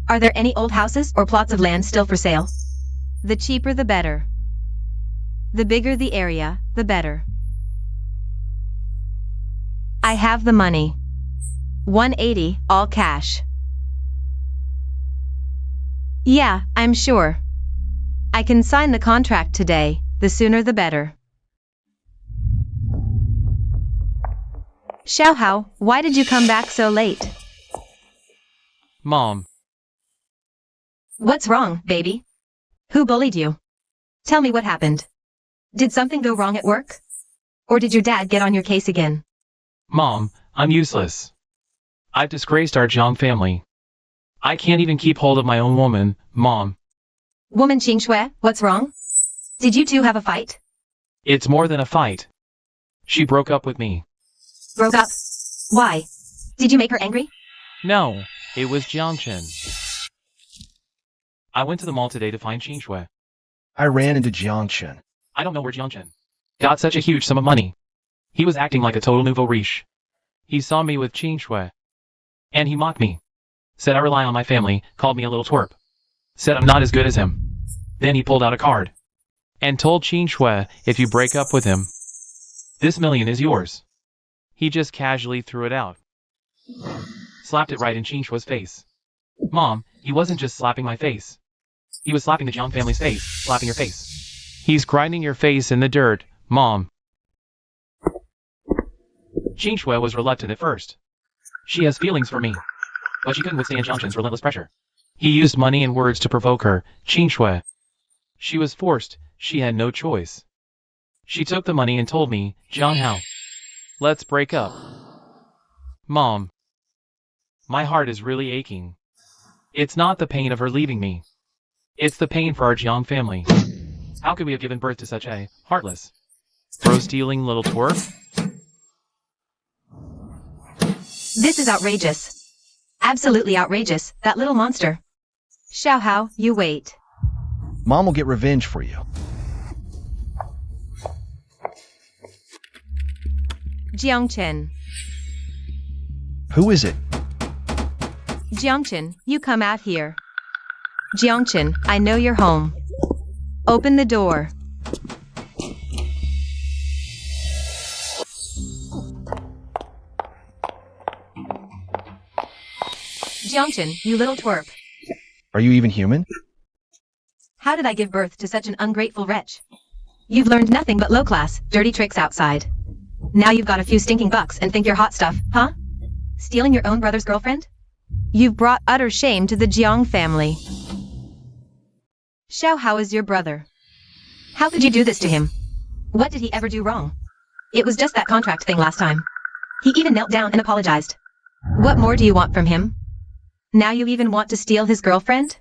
are there any old houses or plots of land still for sale? The cheaper the better. The bigger the area, the better. I have the money. 180, all cash. Yeah, I'm sure. I can sign the contract today, the sooner the better. Xiaohao, why did you come back so late? Mom, What's wrong, baby? Who bullied you? Tell me what happened. Did something go wrong at work? Or did your dad get on your case again? Mom, I'm useless. I've disgraced our Jiang family. I can't even keep hold of my own woman, Mom. Woman Qing Shui, what's wrong? Did you two have a fight? It's more than a fight. She broke up with me. Broke up? Why? Did you make her angry? No, it was Jiangchen. I went to the mall today to find Qing Shui. I ran into Jiangchen. I don't know where Jiangchen got such a huge sum of money. He was acting like a total nouveau riche. He saw me with Qing Shui. And he mocked me. Said I rely on my family, called me a little twerp. Said I'm not as good as him. Then he pulled out a card. And told Qing Shui, if you break up with him, this million is yours. He just casually threw it out. Slapped it right in Qing Shui's face. Mom, he wasn't just slapping my face. He was slapping the Jiang family's face, slapping your face. He's grinding your face in the dirt, Mom. Qing Shui was reluctant at first. She has feelings for me. But she couldn't withstand Jiangchen's relentless pressure. He used money and words to provoke her, Qing Shui. She was forced, she had no choice. She took the money and told me, Jiang Hao, let's break up. Mom. My heart is really aching. It's not the pain of her leaving me. It's the pain for our Jiang family. How could we have given birth to such a heartless, bro-stealing little twerp? This is outrageous. Absolutely outrageous, that little monster. Xiaohao, you wait. Mom will get revenge for you. Jiangchen. Who is it? Jiangchen, you come out here. Jiangchen, I know you're home. Open the door. Jiangchen, you little twerp. Are you even human? How did I give birth to such an ungrateful wretch? You've learned nothing but low-class, dirty tricks outside. Now you've got a few stinking bucks and think you're hot stuff, huh? Stealing your own brother's girlfriend? You've brought utter shame to the Jiang family. Xiaohao is your brother. How could you do this to him? What did he ever do wrong? It was just that contract thing last time. He even knelt down and apologized. What more do you want from him? Now you even want to steal his girlfriend?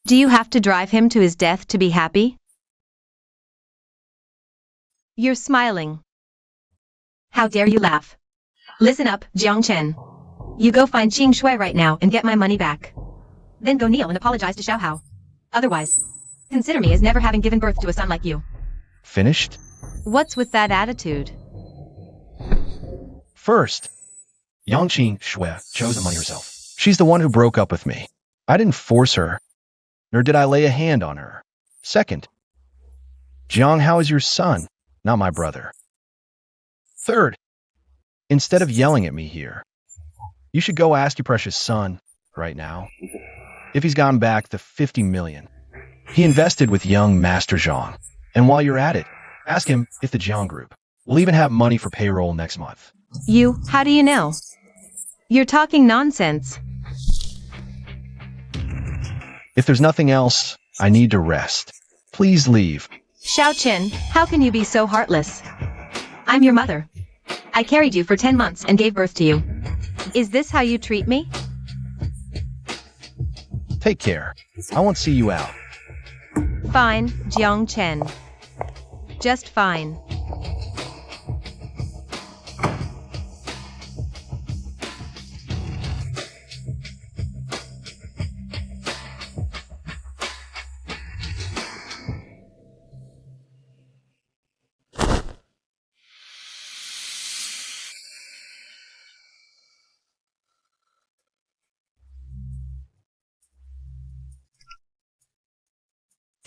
Do you have to drive him to his death to be happy? You're smiling. How dare you laugh? Listen up, Jiangchen. You go find Qing Shui right now and get my money back. Then go kneel and apologize to Xiaohao. Otherwise, consider me as never having given birth to a son like you. Finished? What's with that attitude? First, Yangqing Shui chose the money herself. She's the one who broke up with me. I didn't force her, nor did I lay a hand on her. Second, Jiang Hao is your son, not my brother. Third, instead of yelling at me here, you should go ask your precious son, right now, if he's gotten back the 50 million he invested with young Master Zhang. And while you're at it, ask him if the Zhang Group will even have money for payroll next month. How do you know? You're talking nonsense. If there's nothing else, I need to rest. Please leave. Xiaochen, how can you be so heartless? I'm your mother. I carried you for 10 months and gave birth to you. Is this how you treat me? Take care. I won't see you out. Fine, Jiangchen. Just fine.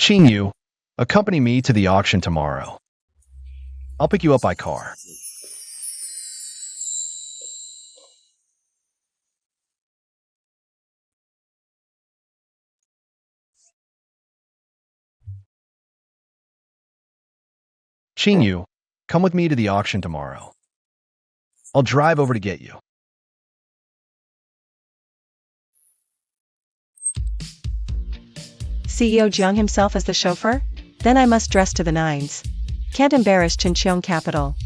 Xingyu, accompany me to the auction tomorrow. I'll pick you up by car. Xingyu, come with me to the auction tomorrow. I'll drive over to get you. CEO Jiang himself as the chauffeur? Then I must dress to the nines. Can't embarrass Chincheong Capital.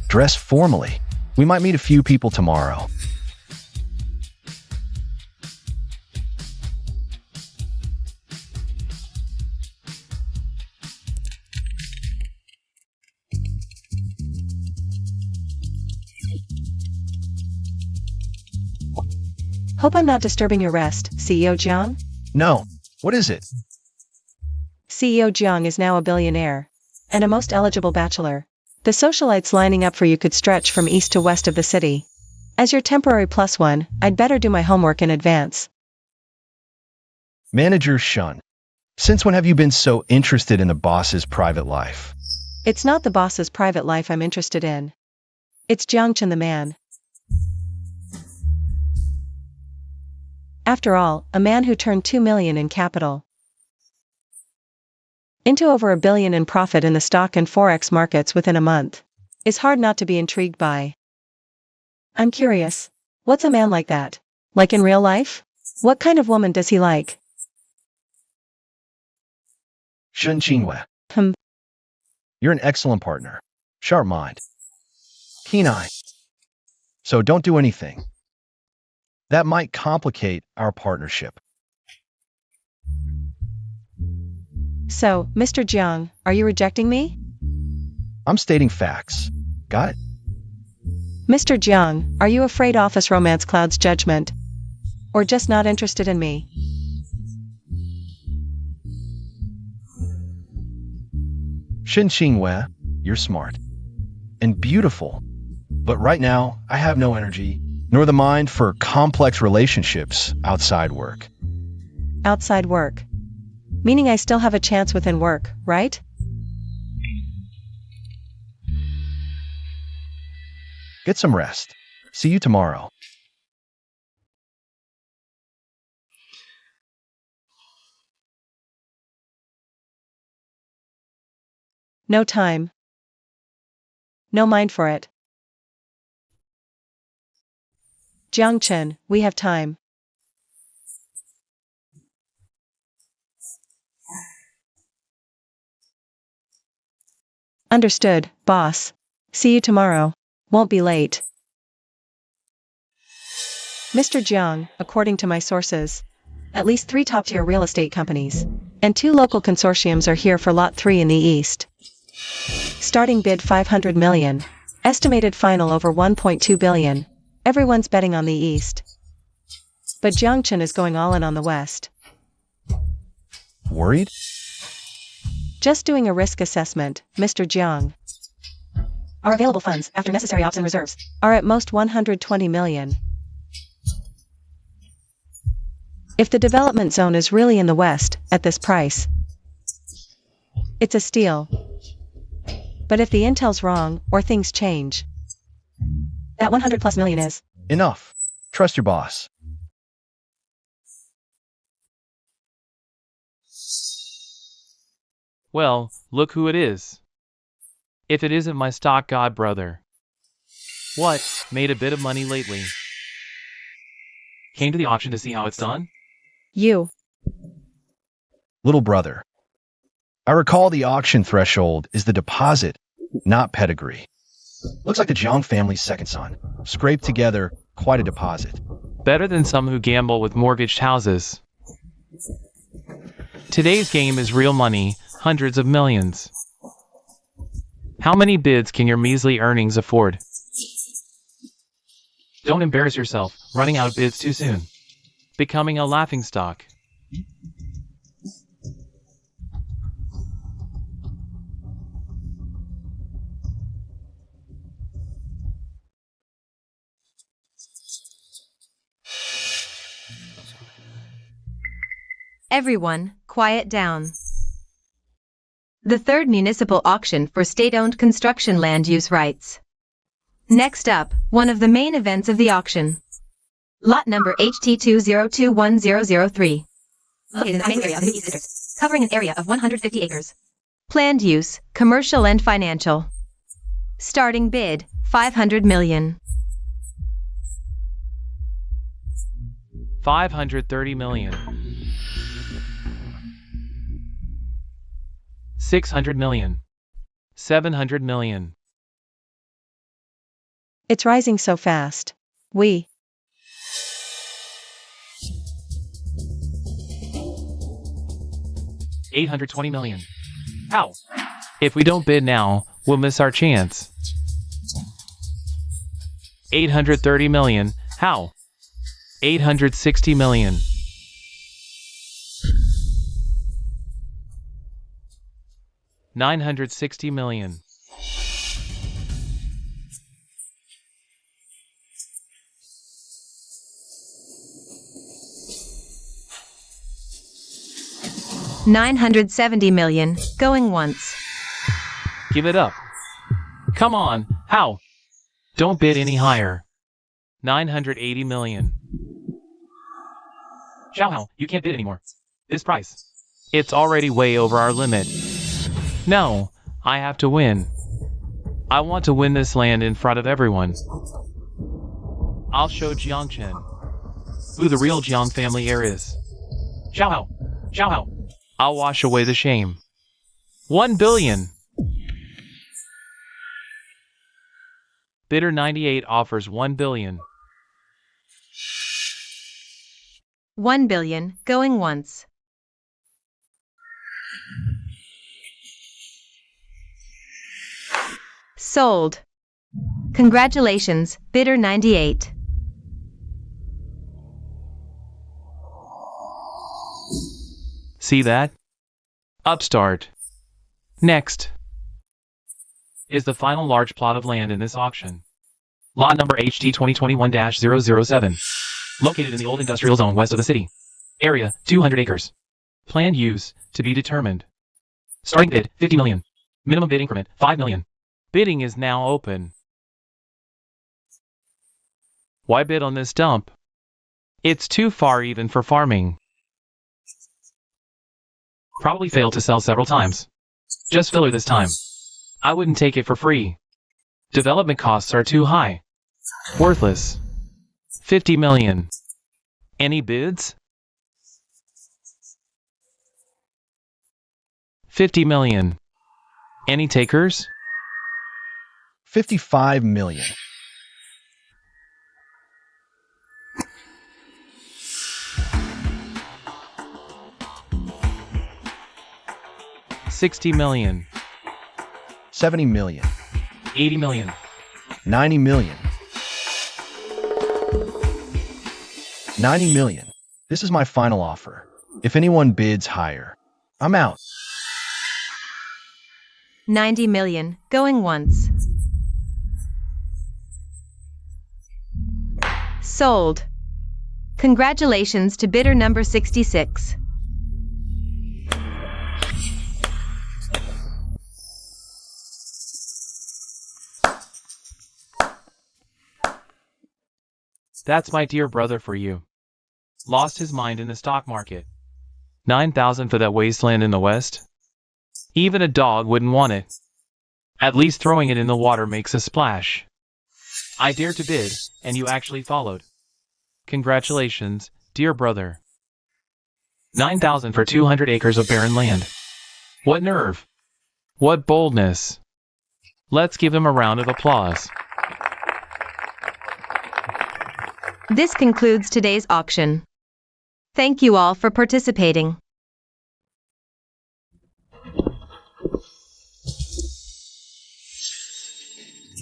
Dress formally. We might meet a few people tomorrow. Hope I'm not disturbing your rest, CEO Jiang? No. What is it? CEO Jiang is now a billionaire. And a most eligible bachelor. The socialites lining up for you could stretch from east to west of the city. As your temporary plus one, I'd better do my homework in advance. Manager Shun, since when have you been so interested in the boss's private life? It's not the boss's private life I'm interested in. It's Jiang Chen the man. After all, a man who turned 2 million in capital into over $1 billion in profit in the stock and forex markets within a month is hard not to be intrigued by. I'm curious. What's a man like that? Like in real life? What kind of woman does he like? Shun Qinghua, you're an excellent partner. Sharp mind. Keen eye. So don't do anything that might complicate our partnership. So, Mr. Jiang, are you rejecting me? I'm stating facts. Got it? Mr. Jiang, are you afraid office romance clouds judgment? Or just not interested in me? Shin Qinghua, you're smart and beautiful. But right now, I have no energy, nor the mind for complex relationships outside work. Outside work. Meaning I still have a chance within work, right? Get some rest. See you tomorrow. No time. No mind for it. Jiang Chen, we have time. Understood, boss. See you tomorrow. Won't be late. Mr. Jiang, according to my sources, at least 3 top-tier real estate companies and 2 local consortiums are here for Lot 3 in the east. Starting bid 500 million. Estimated final over 1.2 billion. Everyone's betting on the east. But Jiang Chen is going all in on the west. Worried? Just doing a risk assessment, Mr. Jiang. Our available funds, after necessary ops and reserves, are at most 120 million. If the development zone is really in the west, at this price, it's a steal. But if the intel's wrong, or things change, that 100 plus million is Enough. Trust your boss. Well, look who it is. If it isn't my stock god brother. What, made a bit of money lately? Came to the auction to see how it's done? you. Little brother. I recall the auction threshold is the deposit, not pedigree. Looks like the Jiang family's second son. Scraped together quite a deposit. Better than some who gamble with mortgaged houses. Today's game is real money, hundreds of millions. How many bids can your measly earnings afford? Don't embarrass yourself, running out of bids too soon. Becoming a laughingstock. Everyone, quiet down. The third municipal auction for state-owned construction land use rights. Next up, one of the main events of the auction. Lot number HT20210003. Located in the main area of the New East District, covering an area of 150 acres. Planned use, commercial and financial. Starting bid, $500 million. $530 million. $600 million. $700 million. It's rising so fast. We. $820 million. How? If we don't bid now, we'll miss our chance. $830 million. How? $860 million. $960 million. $970 million, going once. Give it up. Come on, how? Don't bid any higher. $980 million. Xiao, you can't bid anymore. This price. It's already way over our limit. No, I have to win. I want to win this land in front of everyone. I'll show Jiangchen who the real Jiang family heir is. Xiao, I'll wash away the shame. $1 billion. Bidder 98 offers $1 billion. $1 billion, going once. Sold. Congratulations, bidder 98. See that? Upstart. Next is the final large plot of land in this auction. Lot number HT 2021-007. Located in the old industrial zone west of the city. Area, 200 acres. Planned use, to be determined. Starting bid, $50 million. Minimum bid increment, $5 million. Bidding is now open. Why bid on this dump? It's too far even for farming. Probably failed to sell several times. Just filler this time. I wouldn't take it for free. Development costs are too high. Worthless. $50 million. Any bids? $50 million. Any takers? $55 million. $60 million. $70 million. $80 million. $90 million. $90 million. This is my final offer. If anyone bids higher, I'm out. $90 million, going once. Sold. Congratulations to bidder number 66. That's my dear brother for you. Lost his mind in the stock market. 9,000 for that wasteland in the west? Even a dog wouldn't want it. At least throwing it in the water makes a splash. I dared to bid, and you actually followed. Congratulations, dear brother. 9,000 for 200 acres of barren land. What nerve! What boldness! Let's give him a round of applause. This concludes today's auction. Thank you all for participating.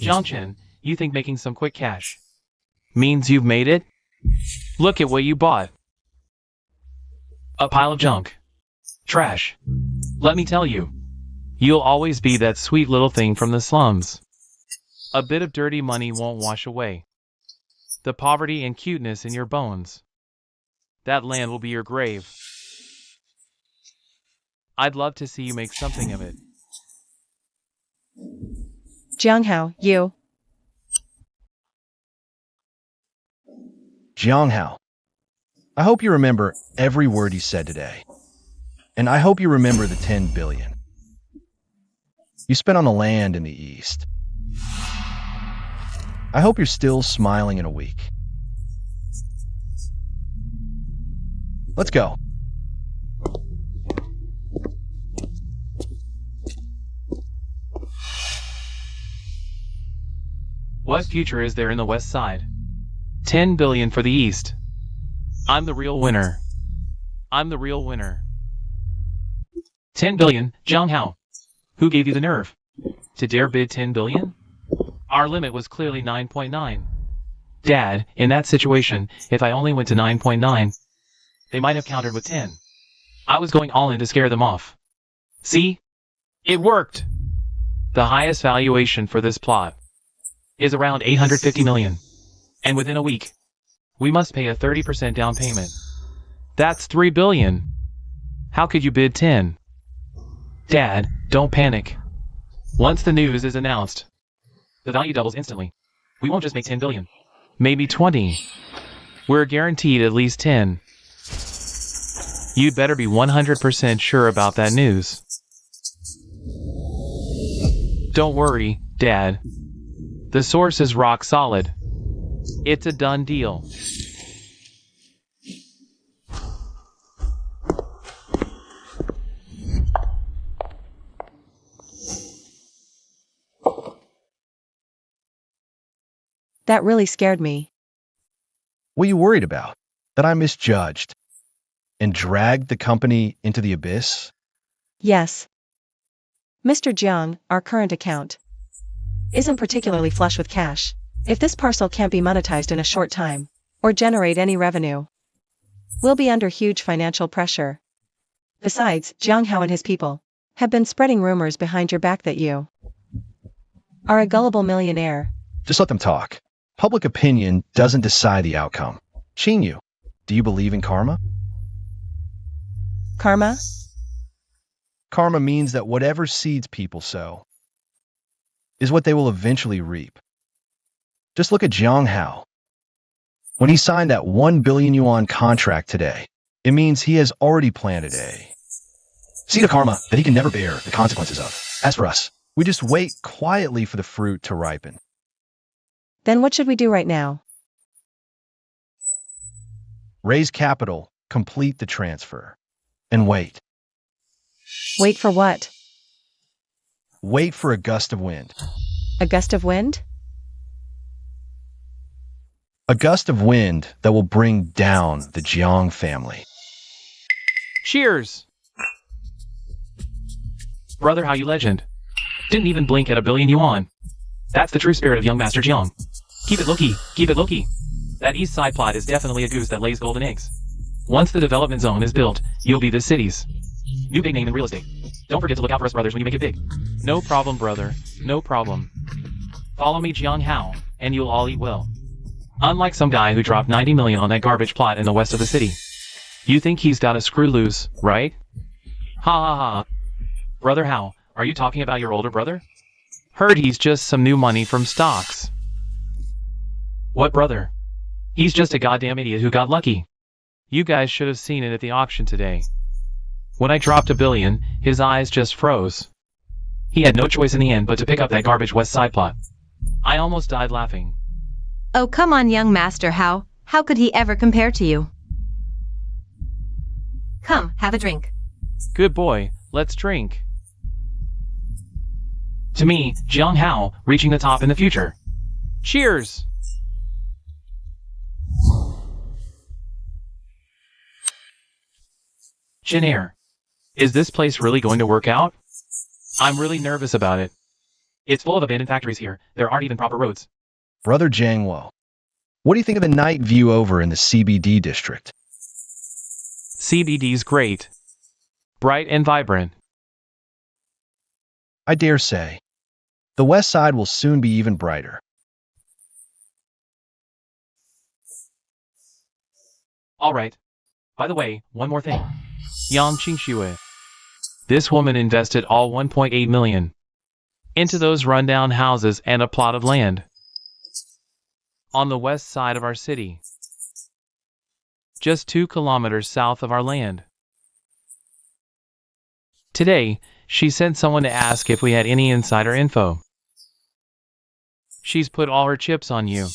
Jiangchen, you think making some quick cash means you've made it? Look at what you bought. A pile of junk. Trash. Let me tell you, you'll always be that sweet little thing from the slums. A bit of dirty money won't wash away the poverty and cuteness in your bones. That land will be your grave. I'd love to see you make something of it. Jianghao, you. Jianghao, I hope you remember every word you said today. And I hope you remember the 10 billion you spent on the land in the East. I hope you're still smiling in a week. Let's go. What future is there in the West Side? 10 billion for the East. I'm the real winner. I'm the real winner. 10 billion, Jianghao. Who gave you the nerve to dare bid 10 billion? Our limit was clearly 9.9. Dad, in that situation, if I only went to 9.9, they might have countered with 10. I was going all in to scare them off. See? It worked! The highest valuation for this plot is around 850 million. And within a week, we must pay a 30% down payment. That's 3 billion. How could you bid 10? Dad, don't panic. Once the news is announced, the value doubles instantly. We won't just make 10 billion. Maybe 20. We're guaranteed at least 10. You'd better be 100% sure about that news. Don't worry, Dad. The source is rock solid. It's a done deal. That really scared me. What are you worried about? That I misjudged and dragged the company into the abyss? Yes. Mr. Jiang, our current account isn't particularly flush with cash. If this parcel can't be monetized in a short time, or generate any revenue, we'll be under huge financial pressure. Besides, Jianghao and his people have been spreading rumors behind your back that you are a gullible millionaire. Just let them talk. Public opinion doesn't decide the outcome. Xinyu, do you believe in karma? Karma? Karma means that whatever seeds people sow is what they will eventually reap. Just look at Jianghao. When he signed that 1 billion yuan contract today, it means he has already planted a seed of karma that he can never bear the consequences of. As for us, we just wait quietly for the fruit to ripen. Then what should we do right now? Raise capital, complete the transfer, and wait. Wait for what? Wait for a gust of wind. A gust of wind? A gust of wind that will bring down the Jiang family. Cheers! Brother, how you legend. Didn't even blink at 1 billion yuan. That's the true spirit of young Master Jiang. Keep it low-key, keep it low-key. That east side plot is definitely a goose that lays golden eggs. Once the development zone is built, you'll be the city's new big name in real estate. Don't forget to look out for us brothers when you make it big. No problem, brother. No problem. Follow me, Jianghao, and you'll all eat well. Unlike some guy who dropped 90 million on that garbage plot in the west of the city. You think he's got a screw loose, right? Ha ha ha. Brother Hao, are you talking about your older brother? Heard he's just some new money from stocks. What brother? He's just a goddamn idiot who got lucky. You guys should have seen it at the auction today. When I dropped 1 billion, his eyes just froze. He had no choice in the end but to pick up that garbage west side plot. I almost died laughing. Oh, come on, young master, how could he ever compare to you? Come, have a drink. Good boy, let's drink. To me, Jianghao, reaching the top in the future. Cheers! Jin, is this place really going to work out? I'm really nervous about it. It's full of abandoned factories here. There aren't even proper roads. Brother Jiangwo, what do you think of the night view over in the CBD district? CBD's great. Bright and vibrant. I dare say, the west side will soon be even brighter. All right. By the way, one more thing. Yang Qingxue. This woman invested all 1.8 million into those rundown houses and a plot of land on the west side of our city, just 2 kilometers south of our land. Today, she sent someone to ask if we had any insider info. She's put all her chips on you.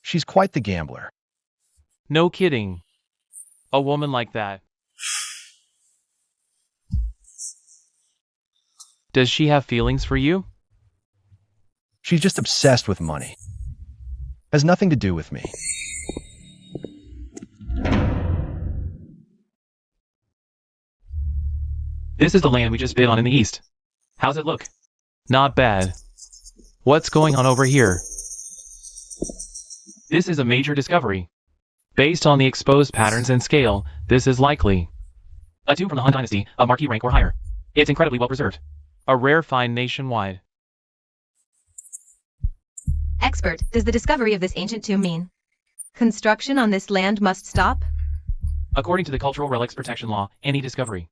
She's quite the gambler. No kidding. A woman like that. Does she have feelings for you? She's just obsessed with money. Has nothing to do with me. This is the land we just bid on in the east. How's it look? Not bad. What's going on over here? This is a major discovery. Based on the exposed patterns and scale, this is likely a tomb from the Han Dynasty of marquee rank or higher. It's incredibly well preserved. A rare find nationwide. Expert, does the discovery of this ancient tomb mean construction on this land must stop? According to the Cultural Relics Protection Law, any discovery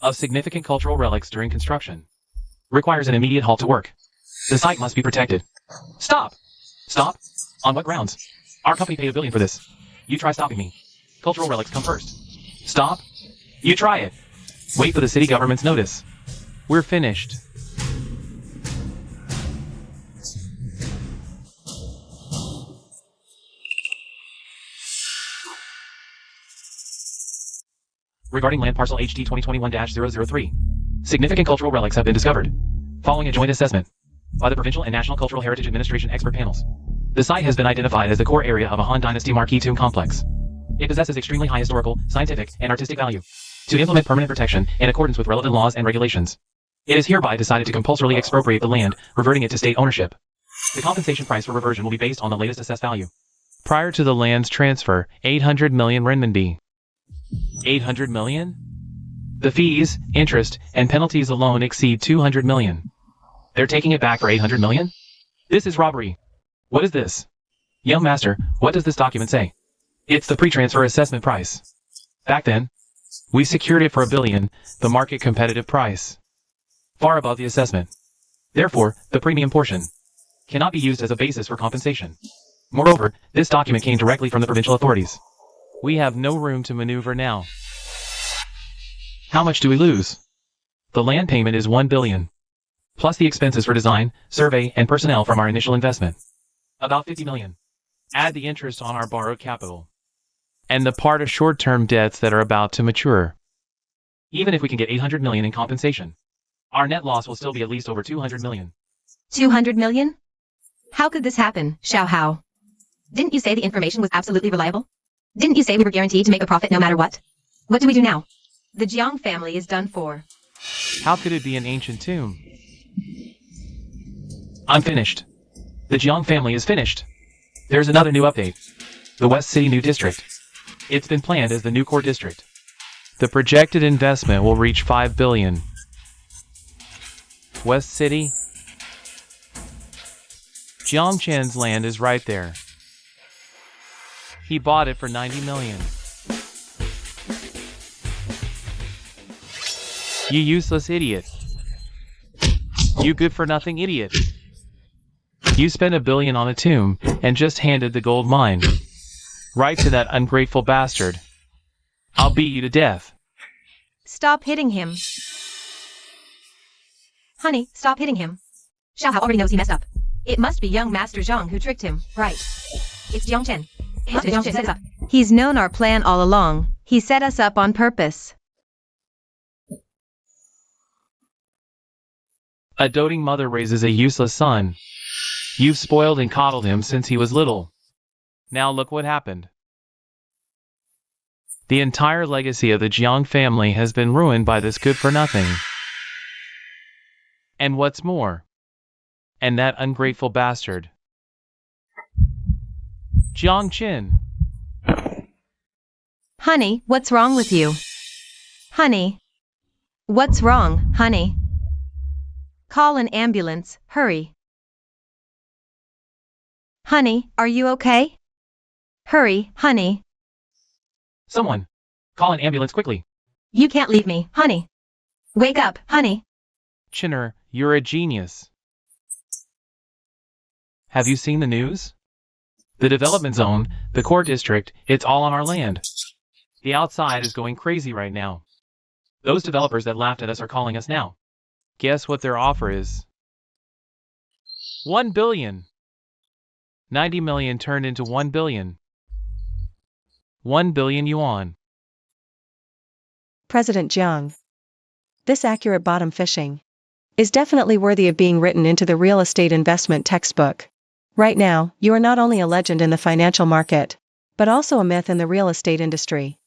of significant cultural relics during construction requires an immediate halt to work. The site must be protected. Stop! Stop? On what grounds? Our company paid $1 billion for this. You try stopping me. Cultural relics come first. Stop? You try it. Wait for the city government's notice. We're finished. Regarding land parcel HT 2021-003, significant cultural relics have been discovered. Following a joint assessment by the Provincial and National Cultural Heritage Administration expert panels, the site has been identified as the core area of a Han Dynasty marquee tomb complex. It possesses extremely high historical, scientific, and artistic value. To implement permanent protection in accordance with relevant laws and regulations, it is hereby decided to compulsorily expropriate the land, reverting it to state ownership. The compensation price for reversion will be based on the latest assessed value. Prior to the land's transfer, 800 million renminbi. 800 million? The fees, interest, and penalties alone exceed 200 million. They're taking it back for 800 million? This is robbery. What is this? Young master, what does this document say? It's the pre-transfer assessment price. Back then, we secured it for $1 billion, the market competitive price. Far above the assessment. Therefore, the premium portion cannot be used as a basis for compensation. Moreover, this document came directly from the provincial authorities. We have no room to maneuver now. How much do we lose? The land payment is $1 billion, plus the expenses for design, survey, and personnel from our initial investment. About 50 million. Add the interest on our borrowed capital, and the part of short-term debts that are about to mature. Even if we can get 800 million in compensation, our net loss will still be at least over 200 million. 200 million? How could this happen, Xiao Hao? Didn't you say the information was absolutely reliable? Didn't you say we were guaranteed to make a profit no matter what? What do we do now? The Jiang family is done for. How could it be an ancient tomb? I'm finished. The Jiang family is finished. There's another new update. The West City New District. It's been planned as the new core district. The projected investment will reach 5 billion. West City? Jiang Chen's land is right there. He bought it for 90 million. You useless idiot. You good-for-nothing idiot. You spent $1 billion on a tomb and just handed the gold mine right to that ungrateful bastard. I'll beat you to death. Stop hitting him. Honey, stop hitting him. Xiao Hao already knows he messed up. It must be young Master Zhang who tricked him, right? It's Jiang Chen. It must be Jiang Chen set us up. He's known our plan all along. He set us up on purpose. A doting mother raises a useless son. You've spoiled and coddled him since he was little. Now look what happened. The entire legacy of the Jiang family has been ruined by this good-for-nothing. And what's more, and that ungrateful bastard, Jiang Qin. Honey, what's wrong with you? Honey. What's wrong, honey? Call an ambulance, hurry. Honey, are you okay? Hurry, honey. Someone, call an ambulance quickly. You can't leave me, honey. Wake up, honey. Chinner, you're a genius. Have you seen the news? The development zone, the core district, it's all on our land. The outside is going crazy right now. Those developers that laughed at us are calling us now. Guess what their offer is? 1 billion. 90 million turned into 1 billion. 1 billion yuan. President Jiang. This accurate bottom fishing is definitely worthy of being written into the real estate investment textbook. Right now, you are not only a legend in the financial market, but also a myth in the real estate industry.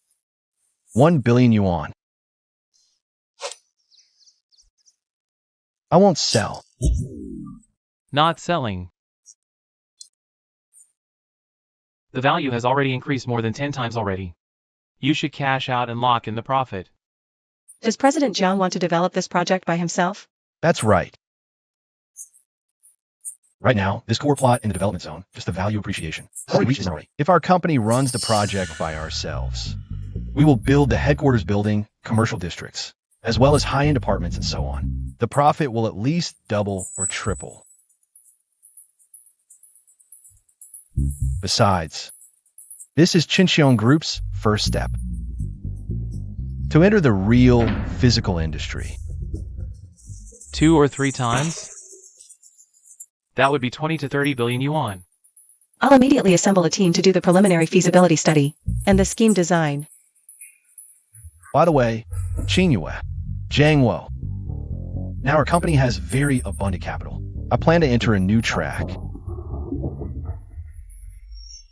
1 billion yuan. I won't sell. Not selling. The value has already increased more than 10 times already. You should cash out and lock in the profit. Does President Jiang want to develop this project by himself? That's right. Right now, this core plot in the development zone, just the value appreciation. If our company runs the project by ourselves, we will build the headquarters building, commercial districts, as well as high-end apartments and so on. The profit will at least double or triple. Besides, this is Qinxiong Group's first step to enter the real physical industry. 2 or 3 times? That would be 20 to 30 billion yuan. I'll immediately assemble a team to do the preliminary feasibility study and the scheme design. By the way, Qingyue, Jiangwo. Now our company has very abundant capital. I plan to enter a new track.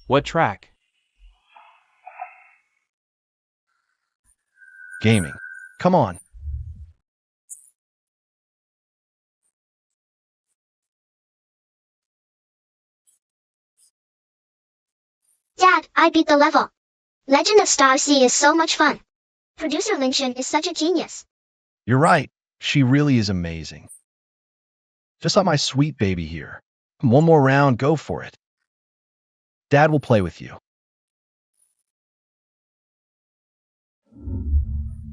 What track? Gaming. Come on. Dad, I beat the level. Legend of Star Sea is so much fun. Producer Lingshan is such a genius. You're right. She really is amazing. Just like my sweet baby here. One more round, go for it. Dad will play with you.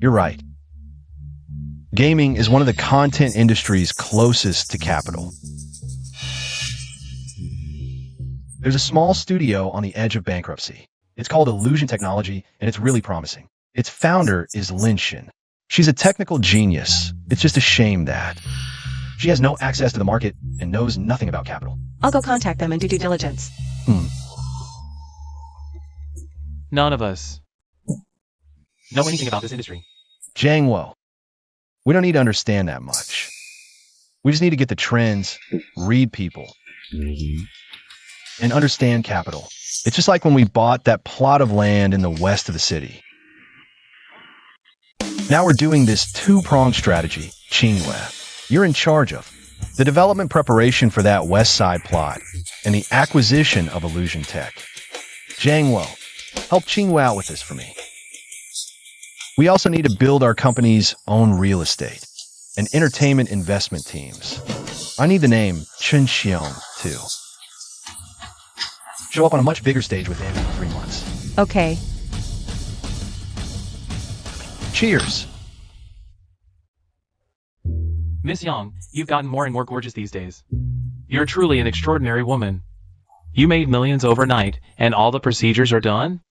You're right. Gaming is one of the content industry's closest to capital. There's a small studio on the edge of bankruptcy. It's called Illusion Technology, and it's really promising. Its founder is Linshin. She's a technical genius. It's just a shame that she has no access to the market and knows nothing about capital. I'll go contact them and do due diligence. None of us know anything about this industry. Jiangwo, we don't need to understand that much. We just need to get the trends, read people, and understand capital. It's just like when we bought that plot of land in the west of the city. Now we're doing this two-pronged strategy, Qingyue. You're in charge of the development preparation for that west side plot and the acquisition of Illusion Tech. Jiangwo, help Qingyue out with this for me. We also need to build our company's own real estate and entertainment investment teams. I need the name Qinxiong, too. Show up on a much bigger stage within 3 months. Okay. Cheers! Miss Yang, you've gotten more and more gorgeous these days. You're truly an extraordinary woman. You made millions overnight, and all the procedures are done?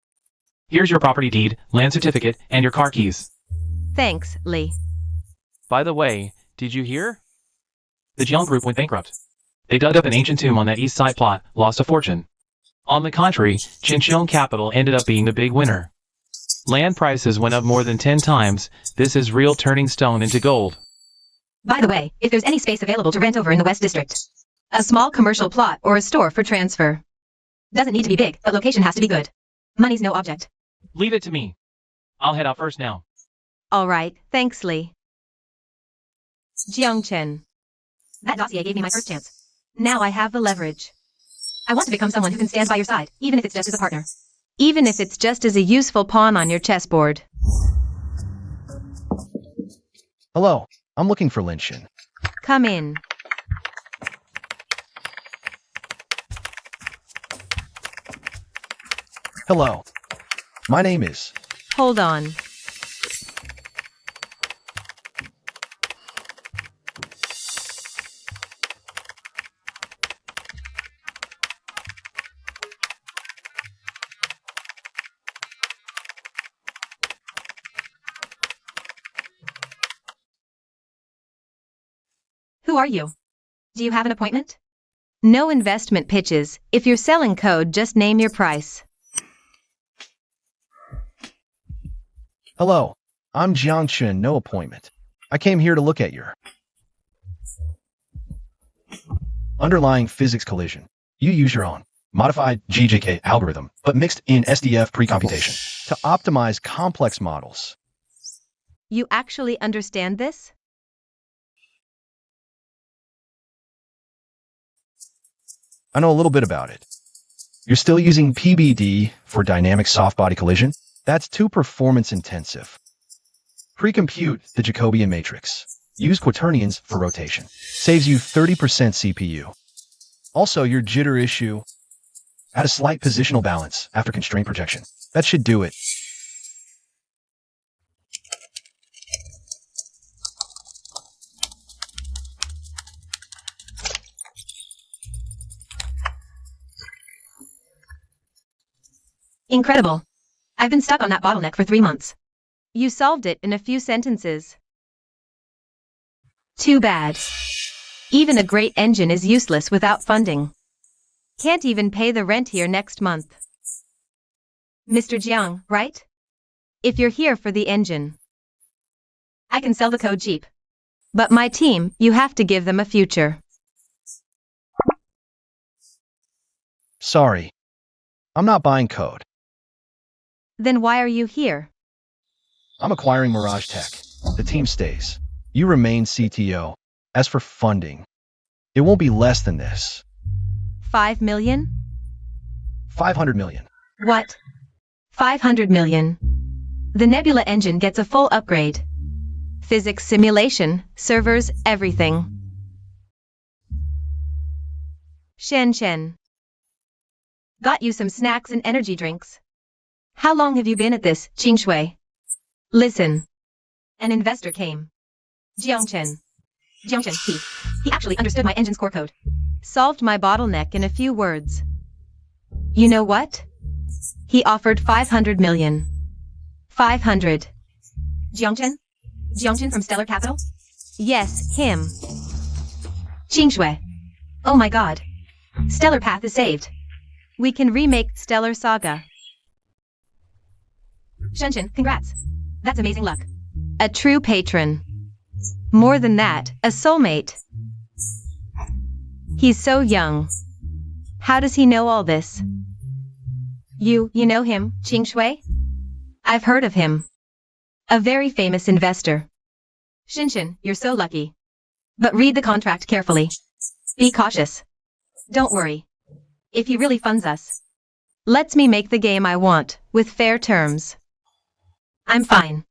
Here's your property deed, land certificate, and your car keys. Thanks, Lee. By the way, did you hear? The Jiang Group went bankrupt. They dug up an ancient tomb on that east side plot, lost a fortune. On the contrary, Qinxiong Capital ended up being the big winner. Land prices went up more than 10 times. This is real turning stone into gold. By the way, if there's any space available to rent over in the West District, a small commercial plot or a store for transfer. Doesn't need to be big, but location has to be good. Money's no object. Leave it to me. I'll head out first now. All right, thanks, Lee. Jiang Chen. That dossier gave me my first chance. Now I have the leverage. I want to become someone who can stand by your side, even if it's just as a partner. Even if it's just as a useful pawn on your chessboard. Hello, I'm looking for Linshin. Come in. Hello. My name is... Hold on. Who are you? Do you have an appointment? No investment pitches. If you're selling code, just name your price. Hello, I'm Jiang Chen, no appointment. I came here to look at your underlying physics collision. You use your own modified GJK algorithm, but mixed in SDF pre-computation to optimize complex models. You actually understand this? I know a little bit about it. You're still using PBD for dynamic soft body collision? That's too performance intensive. Pre-compute the Jacobian matrix. Use quaternions for rotation. Saves you 30% CPU. Also, your jitter issue. Add a slight positional balance after constraint projection. That should do it. Incredible. I've been stuck on that bottleneck for 3 months. You solved it in a few sentences. Too bad. Even a great engine is useless without funding. Can't even pay the rent here next month. Mr. Jiang, right? If you're here for the engine, I can sell the code cheap. But my team, you have to give them a future. Sorry. I'm not buying code. Then why are you here? I'm acquiring Mirage Tech. The team stays. You remain CTO. As for funding, it won't be less than this. 5 million? 500 million. What? 500 million. The Nebula engine gets a full upgrade. Physics simulation, servers, everything. Shen. Got you some snacks and energy drinks. How long have you been at this, Qingshui? Listen. An investor came. Jiangchen, he actually understood my engine's core code. Solved my bottleneck in a few words. You know what? He offered 500 million. 500. Jiangchen from Stellar Capital? Yes, him. Qingshui. Oh my god. Stellar Path is saved. We can remake Stellar Saga. Shenshin, congrats. That's amazing luck. A true patron. More than that, a soulmate. He's so young. How does he know all this? You know him, Qingshui? I've heard of him. A very famous investor. Shinshin, you're so lucky. But read the contract carefully. Be cautious. Don't worry. If he really funds us, lets me make the game I want, with fair terms. I'm fine.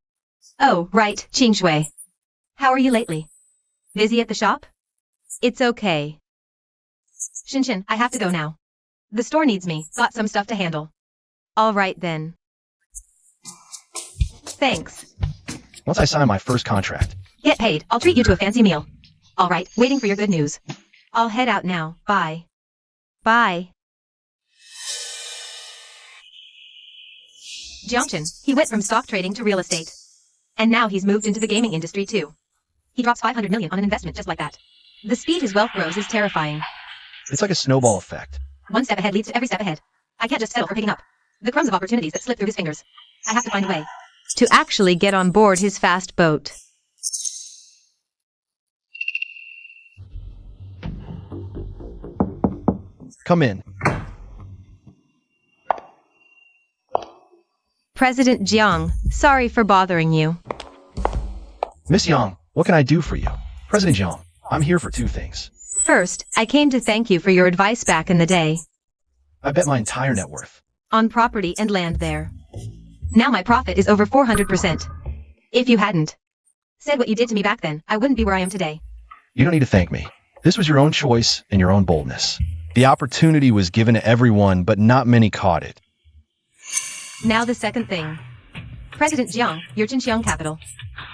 Oh, right, Qingshui. How are you lately? Busy at the shop? It's okay. Shinshin, I have to go now. The store needs me, got some stuff to handle. All right then. Thanks. Once I sign my first contract. Get paid, I'll treat you to a fancy meal. All right, waiting for your good news. I'll head out now, bye. Bye. Jiangchen, he went from stock trading to real estate. And now he's moved into the gaming industry too. He drops 500 million on an investment just like that. The speed his wealth grows is terrifying. It's like a snowball effect. One step ahead leads to every step ahead. I can't just settle for picking up the crumbs of opportunities that slip through his fingers. I have to find a way to actually get on board his fast boat. Come in. President Jiang, sorry for bothering you. Miss Yang, what can I do for you? President Yang, I'm here for 2 things. First, I came to thank you for your advice back in the day. I bet my entire net worth. On property and land there. Now my profit is over 400%. If you hadn't said what you did to me back then, I wouldn't be where I am today. You don't need to thank me. This was your own choice and your own boldness. The opportunity was given to everyone, but not many caught it. Now the second thing. President Jiang, your Xinjiang capital.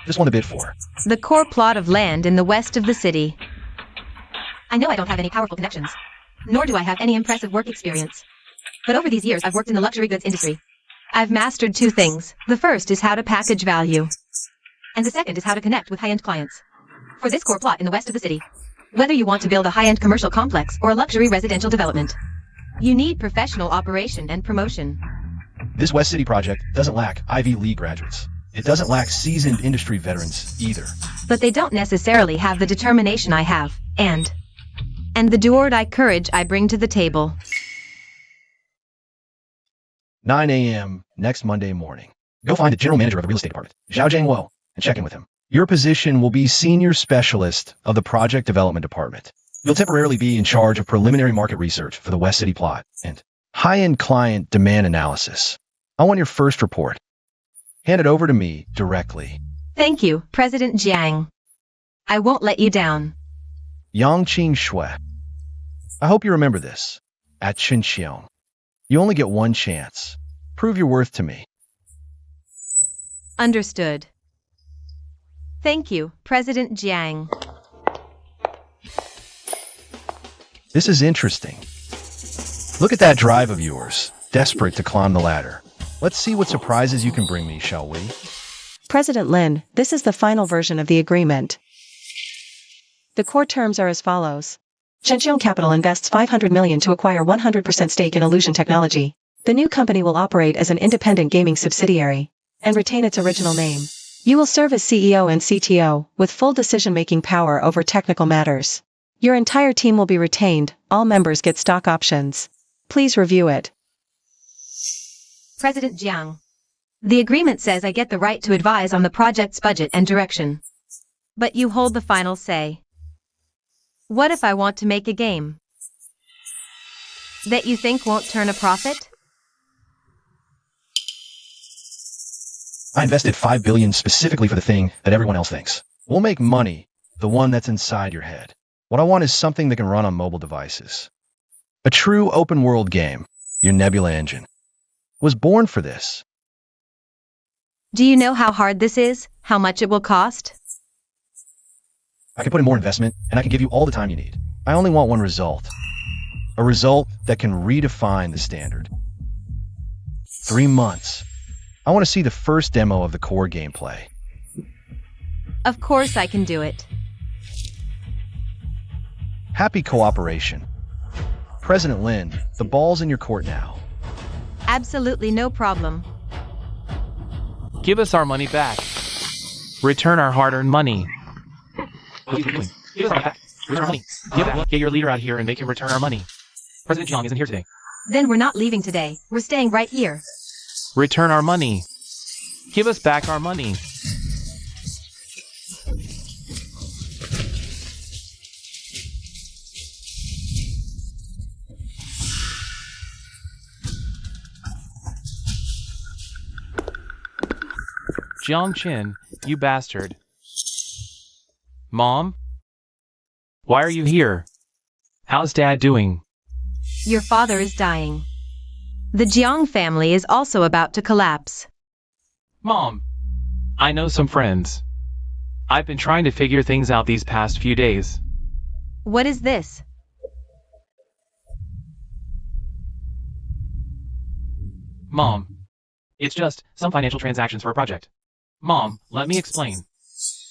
Just want a bid for. The core plot of land in the west of the city. I know I don't have any powerful connections, nor do I have any impressive work experience. But over these years I've worked in the luxury goods industry. I've mastered 2 things. The first is how to package value. And the second is how to connect with high-end clients. For this core plot in the west of the city, Whether you want to build a high-end commercial complex or a luxury residential development, you need professional operation and promotion. This West City project doesn't lack Ivy League graduates. It doesn't lack seasoned industry veterans either. But they don't necessarily have the determination I have, and the do-or-die courage I bring to the table. 9 a.m. next Monday morning. Go find the general manager of the real estate department, Zhao Jiangwo, and check in with him. Your position will be senior specialist of the project development department. You'll temporarily be in charge of preliminary market research for the West City plot and high-end client demand analysis. I want your first report. Hand it over to me directly. Thank you, President Jiang. I won't let you down. Yangqing Shui. I hope you remember this. At Chinxiong, you only get one chance. Prove your worth to me. Understood. Thank you, President Jiang. This is interesting. Look at that drive of yours, desperate to climb the ladder. Let's see what surprises you can bring me, shall we? President Lin, this is the final version of the agreement. The core terms are as follows. Chenxiong Capital invests $500 million to acquire 100% stake in Illusion Technology. The new company will operate as an independent gaming subsidiary and retain its original name. You will serve as CEO and CTO, with full decision-making power over technical matters. Your entire team will be retained, all members get stock options. Please review it. President Jiang. The agreement says I get the right to advise on the project's budget and direction. But you hold the final say. What if I want to make a game that you think won't turn a profit? I invested $5 billion specifically for the thing that everyone else thinks. We'll make money, the one that's inside your head. What I want is something that can run on mobile devices. A true open-world game, your Nebula engine, was born for this. Do you know how hard this is? How much it will cost? I can put in more investment, and I can give you all the time you need. I only want one result. A result that can redefine the standard. 3 months. I want to see the first demo of the core gameplay. Of course I can do it. Happy cooperation. President Lin, the ball's in your court now. Absolutely no problem. Give us our money back. Return our hard-earned money. What are you doing? Give us our money back. Return our money. Get your leader out here and make him return our money. President Jiang isn't here today. Then we're not leaving today. We're staying right here. Return our money. Give us back our money. Jiang Qin, you bastard. Mom? Why are you here? How's Dad doing? Your father is dying. The Jiang family is also about to collapse. Mom, I know some friends. I've been trying to figure things out these past few days. What is this? Mom, it's just some financial transactions for a project. Mom, let me explain.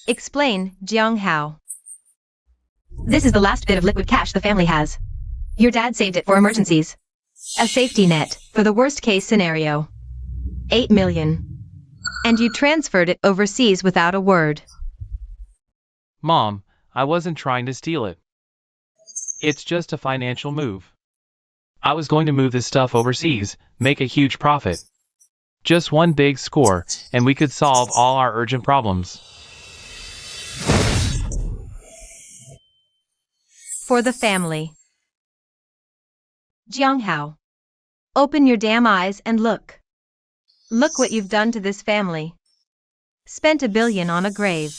Explain, Jiang Hao. This is the last bit of liquid cash the family has. Your dad saved it for emergencies. A safety net for the worst-case scenario. 8 million. And you transferred it overseas without a word. Mom, I wasn't trying to steal it. It's just a financial move. I was going to move this stuff overseas, make a huge profit. Just one big score, and we could solve all our urgent problems. For the family. Jiang Hao. Open your damn eyes and look. Look what you've done to this family. Spent $1 billion on a grave.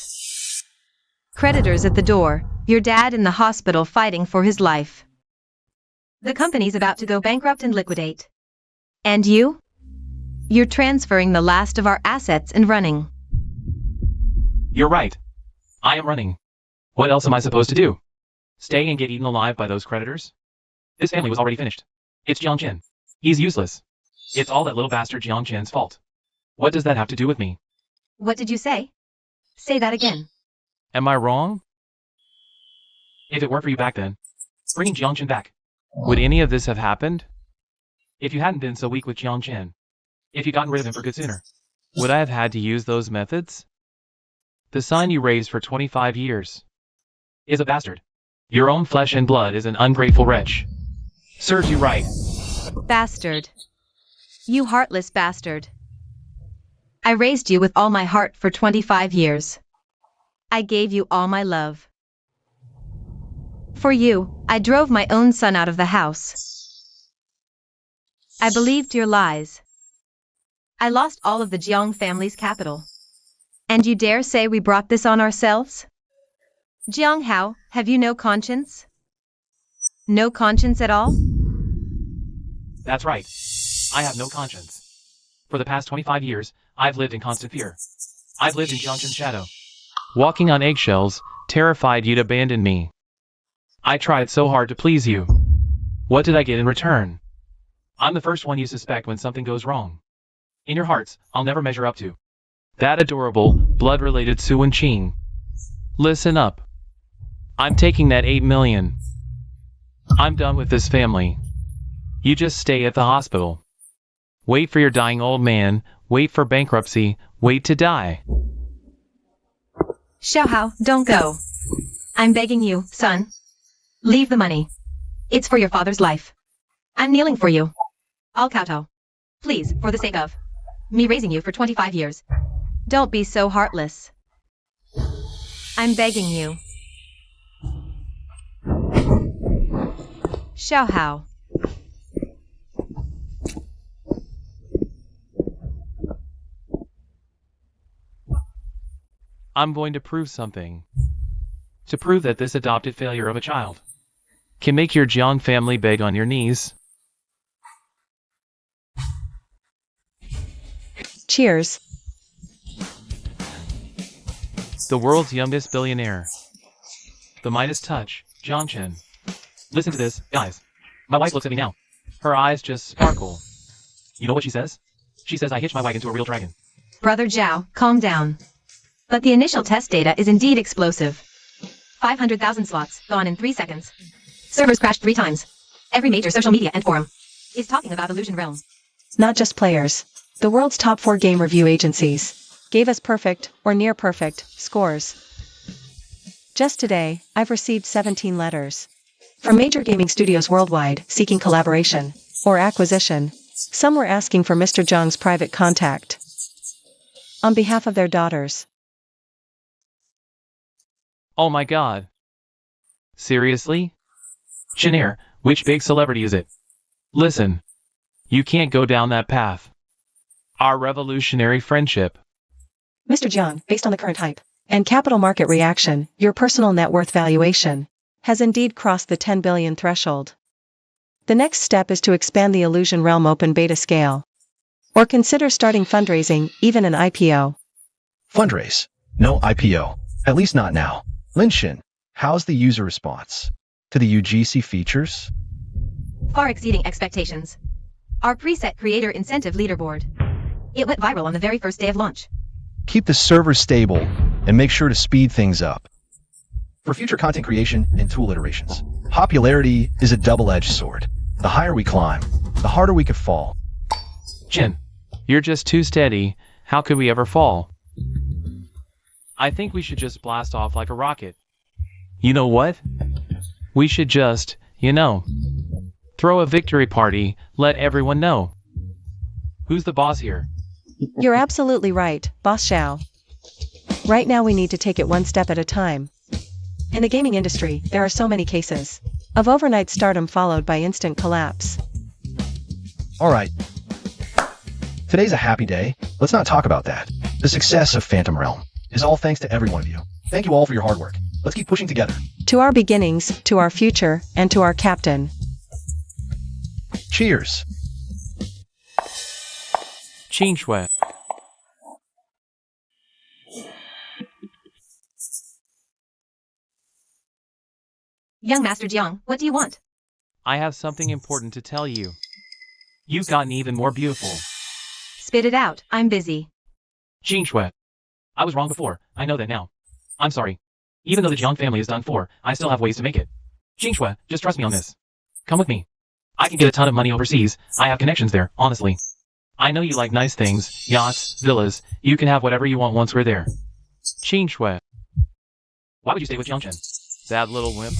Creditors at the door, your dad in the hospital fighting for his life. The company's about to go bankrupt and liquidate. And you? You're transferring the last of our assets and running. You're right. I am running. What else am I supposed to do? Stay and get eaten alive by those creditors? This family was already finished. It's Jiang Qin. He's useless. It's all that little bastard Jiang Qin's fault. What does that have to do with me? What did you say? Say that again. Am I wrong? If it weren't for you back then, bringing Jiangchen back, would any of this have happened? If you hadn't been so weak with Jiangchen, if you'd gotten rid of him for good sooner, would I have had to use those methods? The son you raised for 25 years is a bastard. Your own flesh and blood is an ungrateful wretch. Serves you right. Bastard. You heartless bastard. I raised you with all my heart for 25 years. I gave you all my love. For you, I drove my own son out of the house. I believed your lies. I lost all of the Jiang family's capital. And you dare say we brought this on ourselves? Jiang Hao, have you no conscience? No conscience at all? That's right. I have no conscience. For the past 25 years, I've lived in constant fear. I've lived in Jiangchen's shadow, walking on eggshells, terrified you'd abandon me. I tried so hard to please you. What did I get in return? I'm the first one you suspect when something goes wrong. In your hearts, I'll never measure up to that adorable, blood-related Su Wenqing. Listen up. I'm taking that 8 million. I'm done with this family. You just stay at the hospital. Wait for your dying old man, wait for bankruptcy, wait to die. Xiaohao, don't go. I'm begging you, son. Leave the money. It's for your father's life. I'm kneeling for you. I'll kowtow. Please, for the sake of me raising you for 25 years. Don't be so heartless. I'm begging you. Xiaohao. I'm going to prove something. To prove that this adopted failure of a child can make your Jiang family beg on your knees. Cheers. The world's youngest billionaire. The Midas touch, Jiangchen. Listen to this, guys. My wife looks at me now. Her eyes just sparkle. You know what she says? She says I hitched my wagon to a real dragon. Brother Zhao, calm down. But the initial test data is indeed explosive. 500,000 slots, gone in 3 seconds. Servers crashed 3 times. Every major social media and forum is talking about Illusion Realm. Not just players. The world's top 4 game review agencies gave us perfect, or near perfect, scores. Just today, I've received 17 letters from major gaming studios worldwide seeking collaboration or acquisition. Some were asking for Mr. Zhang's private contact on behalf of their daughters. Oh my god. Seriously? Chenier, which big celebrity is it? Listen. You can't go down that path. Our revolutionary friendship. Mr. Jiang, based on the current hype and capital market reaction, your personal net worth valuation has indeed crossed the 10 billion threshold. The next step is to expand the Illusion Realm open beta scale. Or consider starting fundraising, even an IPO. Fundraise. No IPO. At least not now. Linshin, how's the user response to the UGC features? Far exceeding expectations. Our preset creator incentive leaderboard. It went viral on the very first day of launch. Keep the servers stable and make sure to speed things up. For future content creation and tool iterations, popularity is a double-edged sword. The higher we climb, the harder we could fall. Jin, you're just too steady. How could we ever fall? I think we should just blast off like a rocket. You know what? We should just, throw a victory party, let everyone know. Who's the boss here? You're absolutely right, Boss Xiao. Right now we need to take it one step at a time. In the gaming industry, there are so many cases of overnight stardom followed by instant collapse. Alright. Today's a happy day. Let's not talk about that. The success of Phantom Realm is all thanks to every one of you. Thank you all for your hard work. Let's keep pushing together. To our beginnings, to our future, and to our captain. Cheers. Qingxue. Young Master Jiang, what do you want? I have something important to tell you. You've gotten even more beautiful. Spit it out, I'm busy. Qingxue. I was wrong before, I know that now. I'm sorry. Even though the Jiang family is done for, I still have ways to make it. Jingshui, just trust me on this. Come with me. I can get a ton of money overseas. I have connections there, honestly. I know you like nice things, yachts, villas. You can have whatever you want once we're there. Jingshui. Why would you stay with Jiangchen? That little wimp?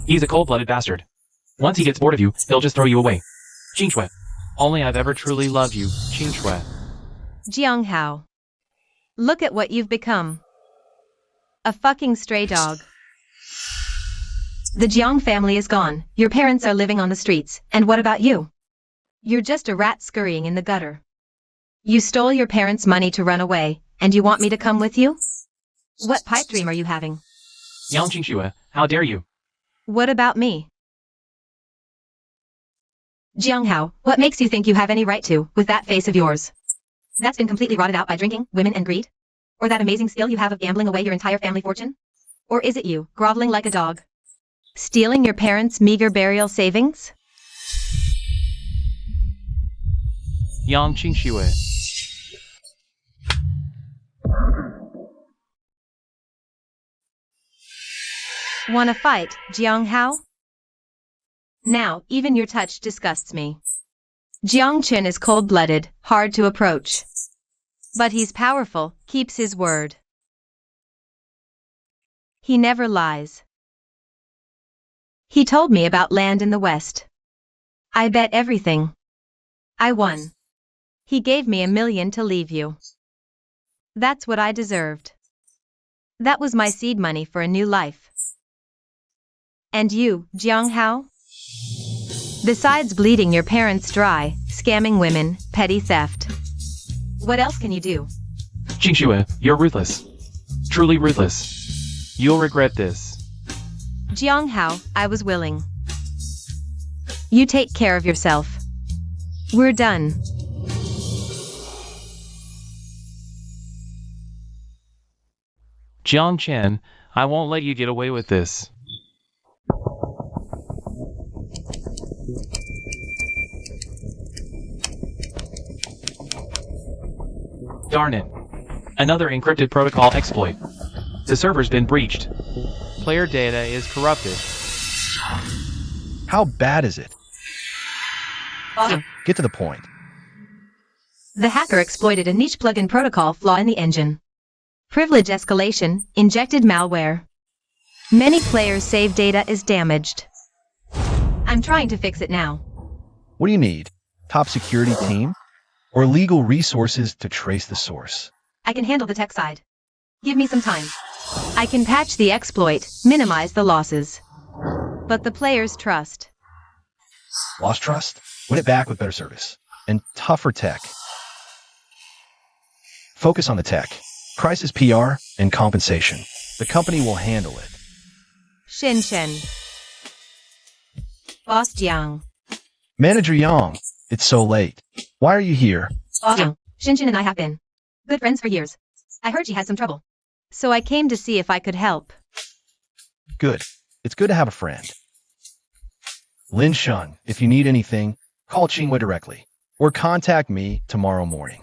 He's a cold-blooded bastard. Once he gets bored of you, he'll just throw you away. Jingshui. Only I've ever truly loved you, Jingshui. Jianghao. Look at what you've become. A fucking stray dog. The Jiang family is gone, your parents are living on the streets, and what about you? You're just a rat scurrying in the gutter. You stole your parents' money to run away, and you want me to come with you? What pipe dream are you having? Yang Jingshui, how dare you? What about me? Jianghao, what makes you think you have any right to, with that face of yours? That's been completely rotted out by drinking, women, and greed? Or that amazing skill you have of gambling away your entire family fortune? Or is it you, groveling like a dog? Stealing your parents' meager burial savings? Yang Jingshui. Wanna fight, Jianghao? Now, even your touch disgusts me. Jiangchen is cold-blooded, hard to approach. But he's powerful, keeps his word. He never lies. He told me about land in the West. I bet everything. I won. He gave me $1 million to leave you. That's what I deserved. That was my seed money for a new life. And you, Jianghao? Besides bleeding your parents dry, scamming women, petty theft. What else can you do? Jingshui, you're ruthless. Truly ruthless. You'll regret this. Jianghao, I was willing. You take care of yourself. We're done. Jiangchen, I won't let you get away with this. Darn it. Another encrypted protocol exploit. The server's been breached. Player data is corrupted. How bad is it? Get to the point. The hacker exploited a niche plugin protocol flaw in the engine. Privilege escalation, injected malware. Many players' save data is damaged. I'm trying to fix it now. What do you need? Top security team? Or legal resources to trace the source? I can handle the tech side. Give me some time. I can patch the exploit, minimize the losses. But the players' trust. Lost trust? Win it back with better service. And tougher tech. Focus on the tech. Crisis PR and compensation. The company will handle it. Shen. Boss Jiang. Manager Yang, it's so late. Why are you here? Jiang, Shinshin and I have been good friends for years. I heard she had some trouble. So I came to see if I could help. Good. It's good to have a friend. Lin Shun, if you need anything, call Qinghua directly. Or contact me tomorrow morning.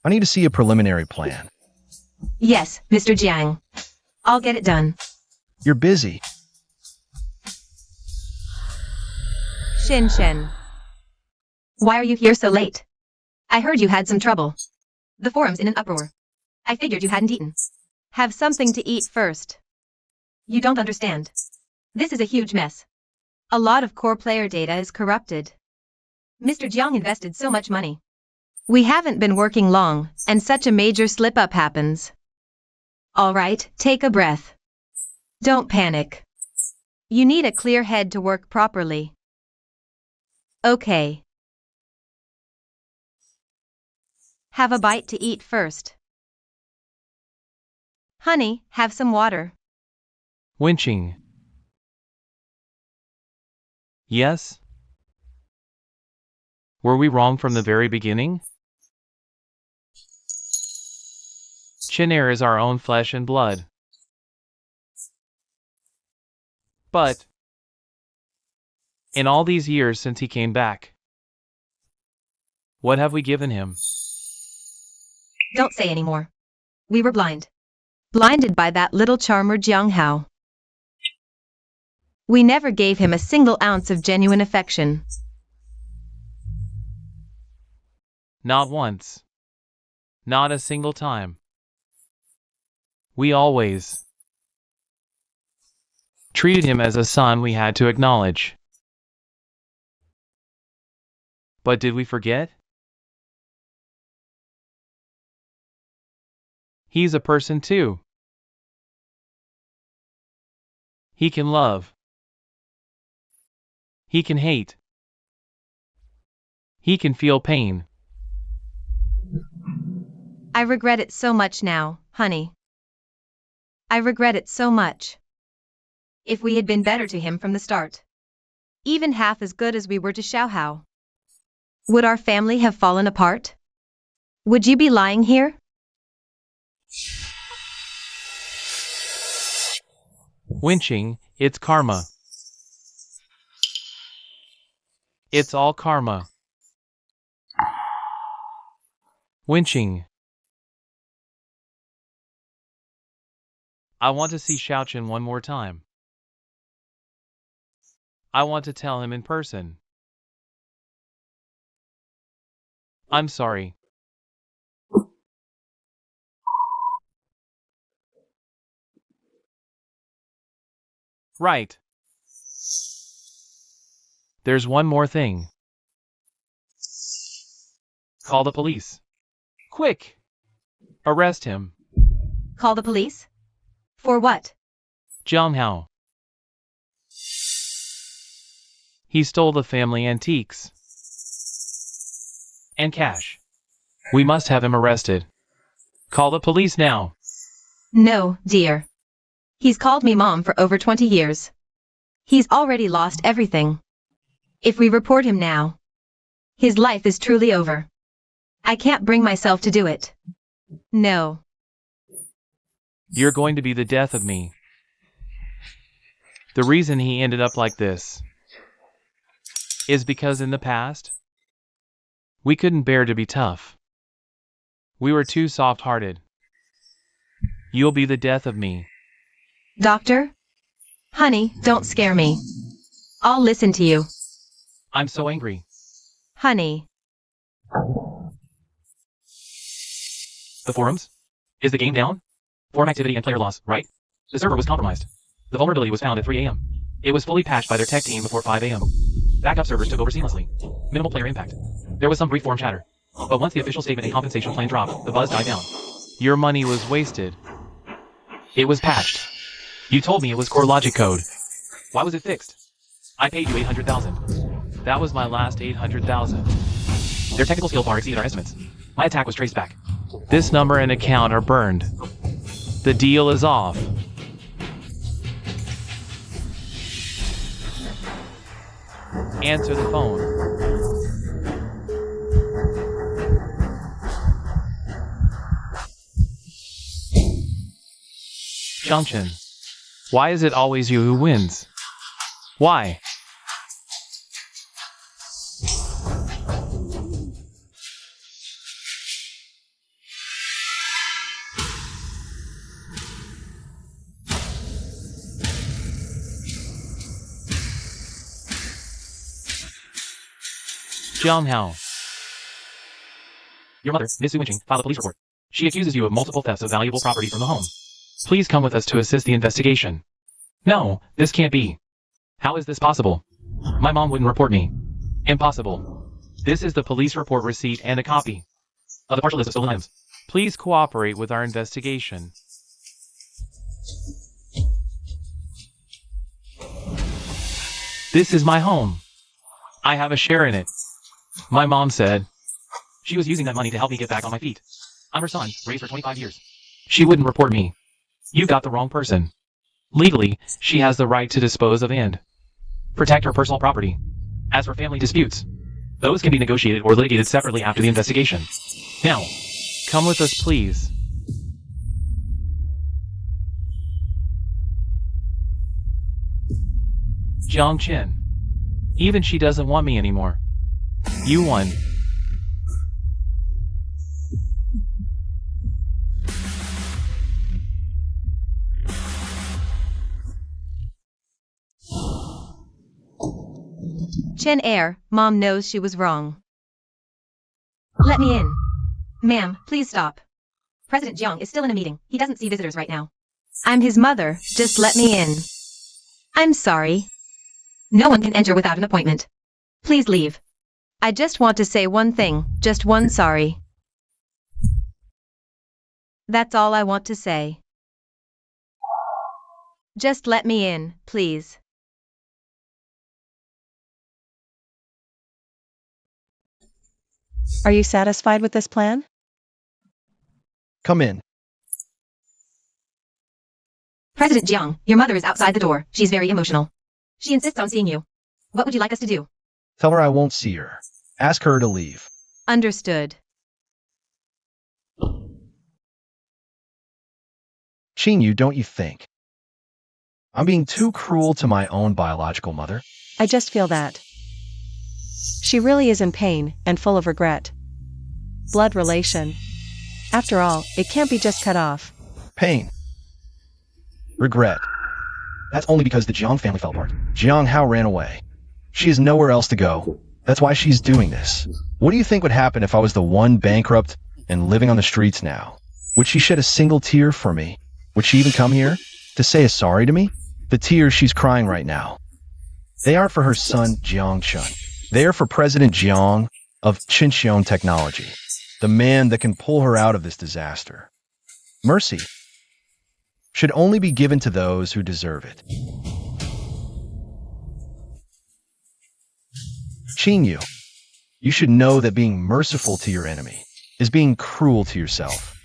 I need to see a preliminary plan. Yes, Mr. Jiang. I'll get it done. You're busy. Shen. Why are you here so late? I heard you had some trouble. The forum's in an uproar. I figured you hadn't eaten. Have something to eat first. You don't understand. This is a huge mess. A lot of core player data is corrupted. Mr. Jiang invested so much money. We haven't been working long, and such a major slip-up happens. All right, take a breath. Don't panic. You need a clear head to work properly. Okay. Have a bite to eat first. Honey, have some water. Winching. Yes? Were we wrong from the very beginning? Chinair is our own flesh and blood. But, in all these years since he came back, what have we given him? Don't say anymore. We were blind. blinded by that little charmer Jianghao. We never gave him a single ounce of genuine affection. Not once. Not a single time. We always treated him as a son we had to acknowledge. But did we forget? He's a person too. He can love. He can hate. He can feel pain. I regret it so much now, honey. I regret it so much. If we had been better to him from the start, even half as good as we were to Xiaohao, would our family have fallen apart? Would you be lying here? Winching, it's karma. It's all karma. Winching. I want to see Xiaochen one more time. I want to tell him in person. I'm sorry. Right. There's one more thing. Call the police. Quick! Arrest him. Call the police? For what? Jianghao. He stole the family antiques. And cash. We must have him arrested. Call the police now. No, dear. He's called me mom for over 20 years. He's already lost everything. If we report him now, his life is truly over. I can't bring myself to do it. No. You're going to be the death of me. The reason he ended up like this is because in the past, we couldn't bear to be tough. We were too soft-hearted. You'll be the death of me. Doctor? Honey, don't scare me. I'll listen to you. I'm so angry. Honey. The forums? Is the game down? Forum activity and player loss, right? The server was compromised. The vulnerability was found at 3 a.m. It was fully patched by their tech team before 5 a.m. Backup servers took over seamlessly. Minimal player impact. There was some brief forum chatter. But once the official statement and compensation plan dropped, the buzz died down. Your money was wasted. It was patched. You told me it was core logic code. Why was it fixed? I paid you 800,000. That was my last 800,000. Their technical skill far exceeded our estimates. My attack was traced back. This number and account are burned. The deal is off. Answer the phone. Junction. Why is it always you who wins? Why? Jianghao. Your mother, Ms. Su Winching, filed a police report. She accuses you of multiple thefts of valuable property from the home. Please come with us to assist the investigation. No, this can't be. How is this possible? My mom wouldn't report me. Impossible. This is the police report receipt and a copy of the partial list of stolen items. Please cooperate with our investigation. This is my home. I have a share in it. My mom said she was using that money to help me get back on my feet. I'm her son, raised for 25 years. She wouldn't report me. You got the wrong person. Legally, she has the right to dispose of and protect her personal property. As for family disputes, those can be negotiated or litigated separately after the investigation. Now, come with us, please. Jiang Chen. Even she doesn't want me anymore. You won. Chen Air, Mom knows she was wrong. Let me in. Ma'am, please stop. President Jiang is still in a meeting. He doesn't see visitors right now. I'm his mother, just let me in. I'm sorry. No one can enter without an appointment. Please leave. I just want to say one thing, just one sorry. That's all I want to say. Just let me in, please. Are you satisfied with this plan? Come in. President Jiang, your mother is outside the door. She's very emotional. She insists on seeing you. What would you like us to do? Tell her I won't see her. Ask her to leave. Understood. Chinyu, don't you think? I'm being too cruel to my own biological mother. I just feel that. She really is in pain and full of regret. Blood relation. After all, it can't be just cut off. Pain. Regret. That's only because the Jiang family fell apart. Jiang Hao ran away. She has nowhere else to go. That's why she's doing this. What do you think would happen if I was the one bankrupt and living on the streets now? Would she shed a single tear for me? Would she even come here to say a sorry to me? The tears she's crying right now, they aren't for her son Jiang Chun. They are for President Jiang of Chincheon Technology, the man that can pull her out of this disaster. Mercy should only be given to those who deserve it. Chinyu, you should know that being merciful to your enemy is being cruel to yourself.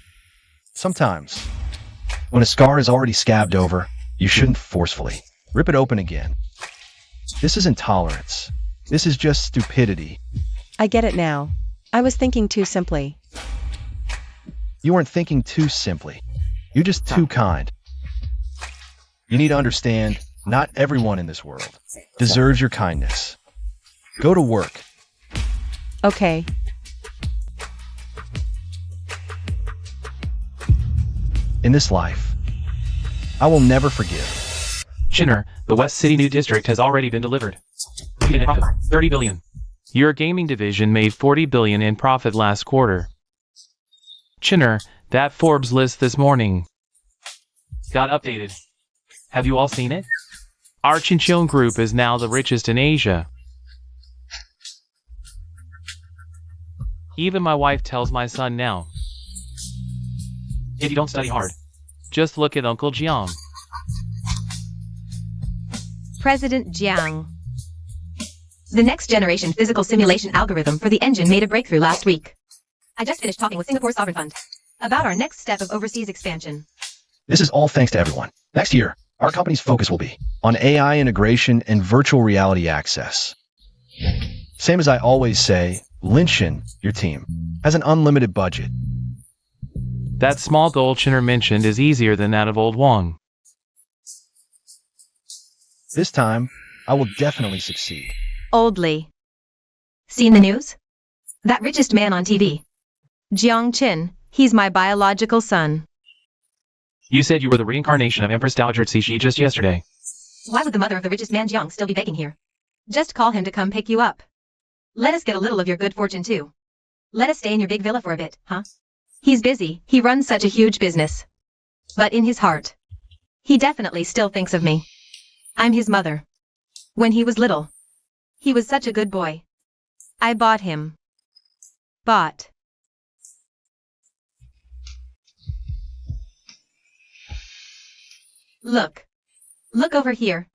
Sometimes, when a scar is already scabbed over, you shouldn't forcefully rip it open again. This isn't tolerance. This is just stupidity. I get it now. I was thinking too simply. You weren't thinking too simply. You're just too kind. You need to understand, not everyone in this world deserves your kindness. Go to work. Okay. In this life, I will never forgive. Chinner, the West City New District has already been delivered. 30 billion. Your gaming division made 40 billion in profit last quarter. Chinner, that Forbes list this morning got updated. Have you all seen it? Our Chincheon group is now the richest in Asia. Even my wife tells my son now, if you don't study hard, just look at Uncle Jiang. President Jiang. The next generation physical simulation algorithm for the engine made a breakthrough last week. I just finished talking with Singapore Sovereign Fund about our next step of overseas expansion. This is all thanks to everyone. Next year, our company's focus will be on AI integration and virtual reality access. Same as I always say, Linshin, your team, has an unlimited budget. That small goal Chinner mentioned is easier than that of old Wong. This time, I will definitely succeed. Oldly. Seen the news? That richest man on TV. Jiang Qin, he's my biological son. You said you were the reincarnation of Empress Dowager Cixi just yesterday. Why would the mother of the richest man Jiang still be begging here? Just call him to come pick you up. Let us get a little of your good fortune too. Let us stay in your big villa for a bit, huh? He's busy, he runs such a huge business. But in his heart, He definitely still thinks of me. I'm his mother. When he was little, he was such a good boy. I bought him. Bought. look. Look over here.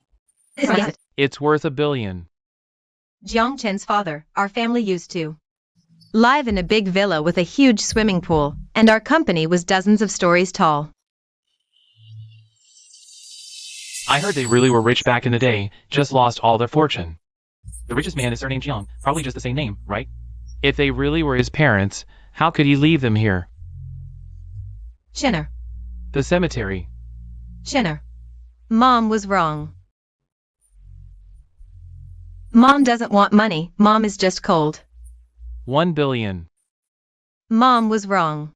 This is it. It's worth $1 billion. Jiang Chen's father, our family used to live in a big villa with a huge swimming pool, and our company was dozens of stories tall. I heard they really were rich back in the day, just lost all their fortune. The richest man is surnamed Jiang, probably just the same name, right? If they really were his parents, how could he leave them here? Chinner. The cemetery. Chinner. Mom was wrong. Mom doesn't want money, Mom is just cold. 1 billion. Mom was wrong.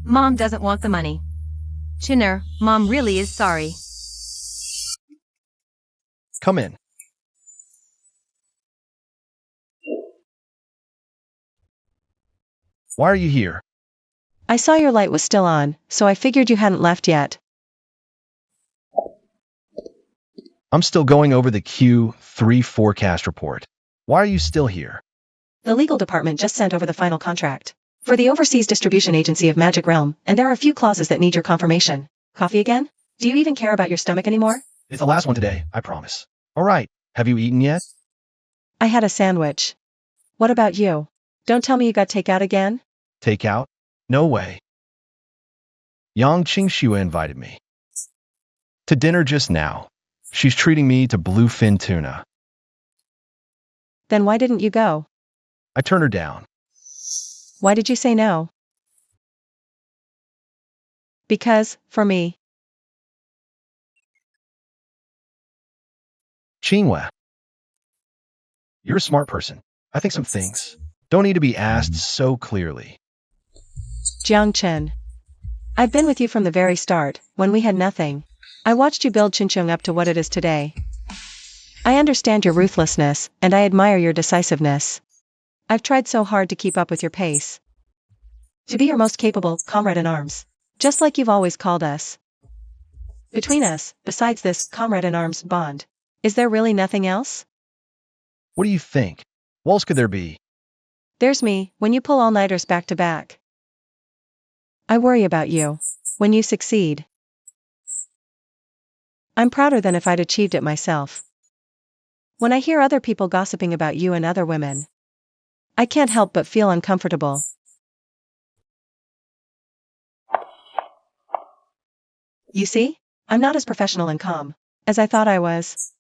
Mom doesn't want the money. Chinner, Mom really is sorry. Come in. Why are you here? I saw your light was still on, so I figured you hadn't left yet. I'm still going over the Q3 forecast report. Why are you still here? The legal department just sent over the final contract for the overseas distribution agency of Magic Realm, and there are a few clauses that need your confirmation. Coffee again? Do you even care about your stomach anymore? It's the last one today, I promise. All right, have you eaten yet? I had a sandwich. What about you? Don't tell me you got takeout again? Takeout? No way. Yang Qingxue invited me to dinner just now. She's treating me to bluefin tuna. Then why didn't you go? I turned her down. Why did you say no? Because, for me. Qingwe, you're a smart person. I think some things don't need to be asked so clearly. Jiang Chen. I've been with you from the very start, when we had nothing. I watched you build Chinchung up to what it is today. I understand your ruthlessness, and I admire your decisiveness. I've tried so hard to keep up with your pace. To be your most capable comrade in arms. Just like you've always called us. Between us, besides this comrade in arms bond, is there really nothing else? What do you think? What else could there be? There's me, when you pull all-nighters back to back. I worry about you. When you succeed. I'm prouder than if I'd achieved it myself. When I hear other people gossiping about you and other women, I can't help but feel uncomfortable. You see? I'm not as professional and calm as I thought I was.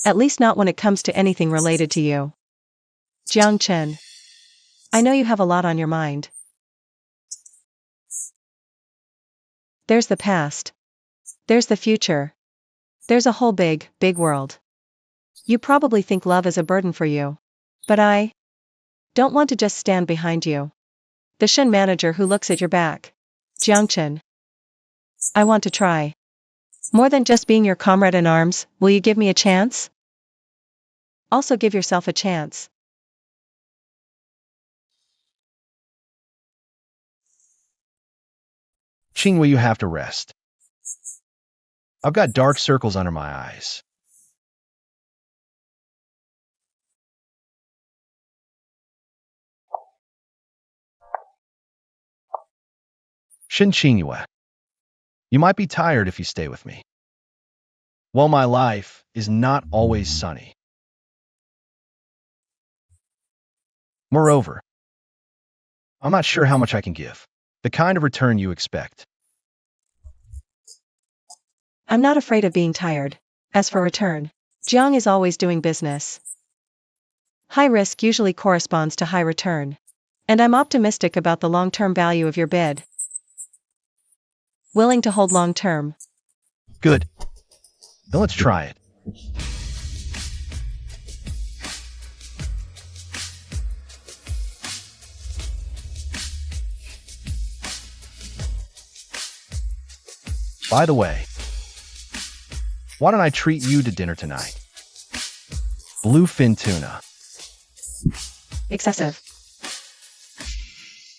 At least not when it comes to anything related to you. Jiang Chen. I know you have a lot on your mind. There's the past. There's the future. There's a whole big, big world. You probably think love is a burden for you. But I don't want to just stand behind you. The Shen manager who looks at your back. Jiang Chen. I want to try. More than just being your comrade in arms, will you give me a chance? Also give yourself a chance. Qingwe, you have to rest. I've got dark circles under my eyes. Shin Qingwe, you might be tired if you stay with me. Well, my life is not always sunny. Moreover, I'm not sure how much I can give. The kind of return you expect. I'm not afraid of being tired. As for return, Jiang is always doing business. High risk usually corresponds to high return. And I'm optimistic about the long-term value of your bid. Willing to hold long-term. Good. Then let's try it. By the way, why don't I treat you to dinner tonight? Bluefin tuna. Excessive.